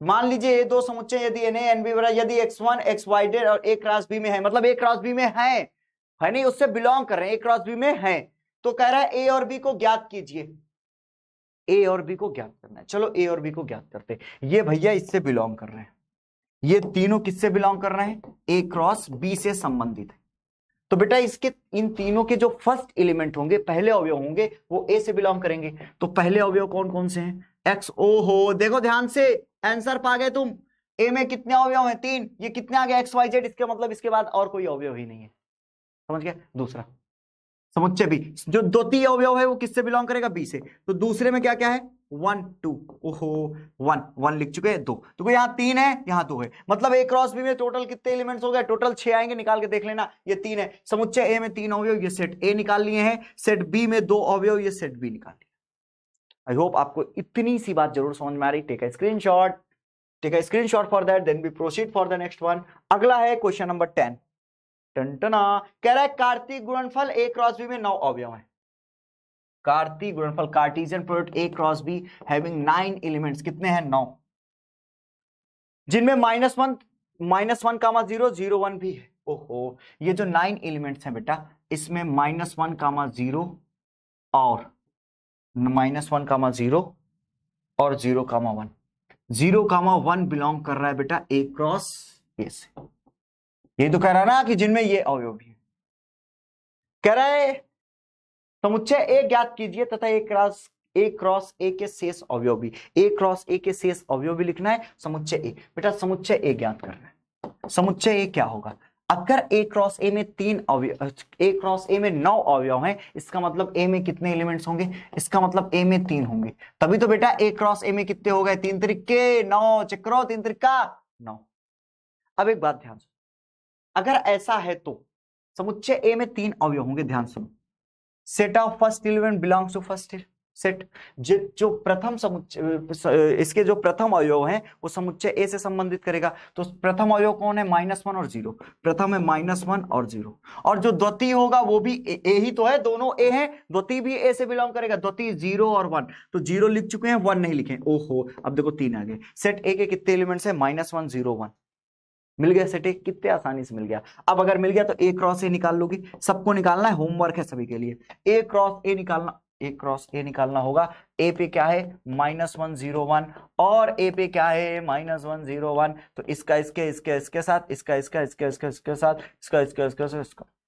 मान लीजिए ये 2 समुच्चय यदि एन ए एन बी बराबर, यदि x1 xy और ए क्रॉस बी में है, मतलब ए क्रॉस बी में है नहीं, उससे बिलोंग कर रहे हैं, ए क्रॉस बी में है, तो कह रहा है ए और बी को ज्ञात कीजिए। ए और बी को ज्ञात करना है, चलो ए और बी को ज्ञात करते हैं। ये भैया इससे बिलोंग कर रहे हैं, ये तीनों किससे बिलोंग कर रहे हैं, ए क्रॉस बी से संबंधित है। तो बेटा इसके इन तीनों के जो फर्स्ट एलिमेंट होंगे, पहले अवयव होंगे, वो ए से बिलोंग करेंगे। तो पहले अवयव कौन कौन से हैं, एक्स, ओहो देखो ध्यान से, आंसर पा गए तुम। ए में कितने अवयव हैं, 3, ये कितने आ गए, एक्स वाई जेड, इसके मतलब इसके बाद और कोई अवयव ही नहीं है। समझ गया। दूसरा समुच्चय बी, जो द्वितीय अवयव है वो किससे बिलोंग करेगा, बी से। तो दूसरे में क्या क्या है, 1 2, ओहो 1 लिख चुके हैं, 2, तो यहाँ 3 है यहाँ 2 है, मतलब ए क्रॉस बी में टोटल कितने एलिमेंट्स हो गए, टोटल 6 आएंगे, निकाल के देख लेना। ये 3 है, समुच्चय ए में 3 अवयव, ये सेट ए निकाल लिए हैं, सेट बी में 2 अवयव, ये सेट बी निकाल लिया। आई होप आपको इतनी सी बात जरूर समझ में आ रही। Take a screenshot for that, then we proceed for the next one. अगला है क्वेश्चन नंबर 10। टंटना कह रहा है कार्तीय गुणनफल ए क्रॉस बी में 9 अवयव हैं। कार्तीय गुणनफल, Cartesian product A cross be having 9 elements, कितने हैं, 9, जिनमें -1 -1 0 1 भी है। ओहो, ये जो 9 एलिमेंट्स हैं बेटा, इसमें -1 0 और -1 0 और 0 1, 0 1 बिलोंग कर रहा है बेटा ए क्रॉस ए से। ये तो कह रहा है ना कि जिनमें ये अवयव भी है। कह रहा है समुच्चय ए ज्ञात कीजिए तथा ए क्रॉस ए के शेष अवयव भी, ए क्रॉस ए के शेष अवयव भी लिखना है। समुच्चय ए, बेटा समुच्चय ए ज्ञात करना है। समुच्चय ए क्या होगा, अगर ए क्रॉस ए में 3 अवयव, ए क्रॉस ए में 9 अवयव हैं, इसका मतलब ए में कितने एलिमेंट्स होंगे, इसका मतलब ए में 3 होंगे। तभी तो बेटा ए क्रॉस ए में कितने हो गए, 3 त्रिके 9, चेक करो 3 त्रिका 9। अब एक बात ध्यान से, अगर ऐसा है तो समुच्चय ए में 3 अवयव होंगे, ध्यान सुनो, set of first element belongs to first set. जो प्रथम समुच्चय, इसके जो प्रथम अवयव हैं वो समुच्चय ए से संबंधित करेगा। तो प्रथम अवयव कौन है? -1 और 0। प्रथम है -1 और 0। और जो द्वितीय होगा वो भी ए ही तो है, दोनों ए हैं, द्वितीय भी ए से बिलोंग करेगा। द्वितीय 0 और 1, तो 0 लिख चुके हैं, 1 नहीं लिखे। ओहो, अब देखो 3 आ गए। सेट ए के कितने एलिमेंट्स है? -1 0 1। मिल गया सेट ए, कितने आसानी से मिल गया। अब अगर मिल गया तो ए क्रॉस ए निकाल लोगे, सबको निकालना है, होमवर्क है सभी के लिए। ए क्रॉस ए निकालना, ए क्रॉस ए निकालना होगा। ए पे क्या है? -1 0 1, और ए पे क्या है? -1 0 1। तो इसका इसके साथ, इसका इसके साथ, इसका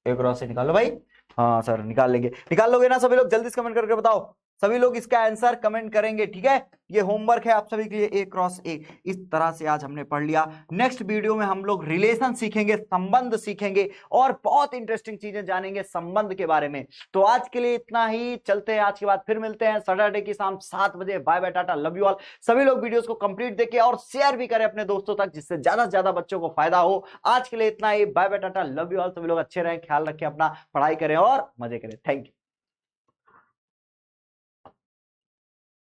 ए क्रॉस ए निकालो भाई। हाँ सर, निकाल लेंगे। निकाल लोगे ना सभी लोग? जल्दी से कमेंट करके बताओ, सभी लोग इसका आंसर कमेंट करेंगे, ठीक है? ये होमवर्क है आप सभी के लिए, ए क्रॉस ए। इस तरह से आज हमने पढ़ लिया। नेक्स्ट वीडियो में हम लोग रिलेशन सीखेंगे, संबंध सीखेंगे, और बहुत इंटरेस्टिंग चीजें जानेंगे संबंध के बारे में। तो आज के लिए इतना ही, चलते हैं, आज के बाद फिर मिलते हैं सैटरडे की शाम 7 बजे। Bye bye, Tata, love you all. सभी लोग वीडियोस को कंप्लीट देखें और शेयर भी करें अपने दोस्तों तक, जिससे ज्यादा से ज्यादा बच्चों को फायदा हो। आज के लिए इतना ही, bye bye, Tata, love you all. सभी लोग अच्छे रहें, ख्याल रखें अपना, पढ़ाई करें और मजे करें। Thank you.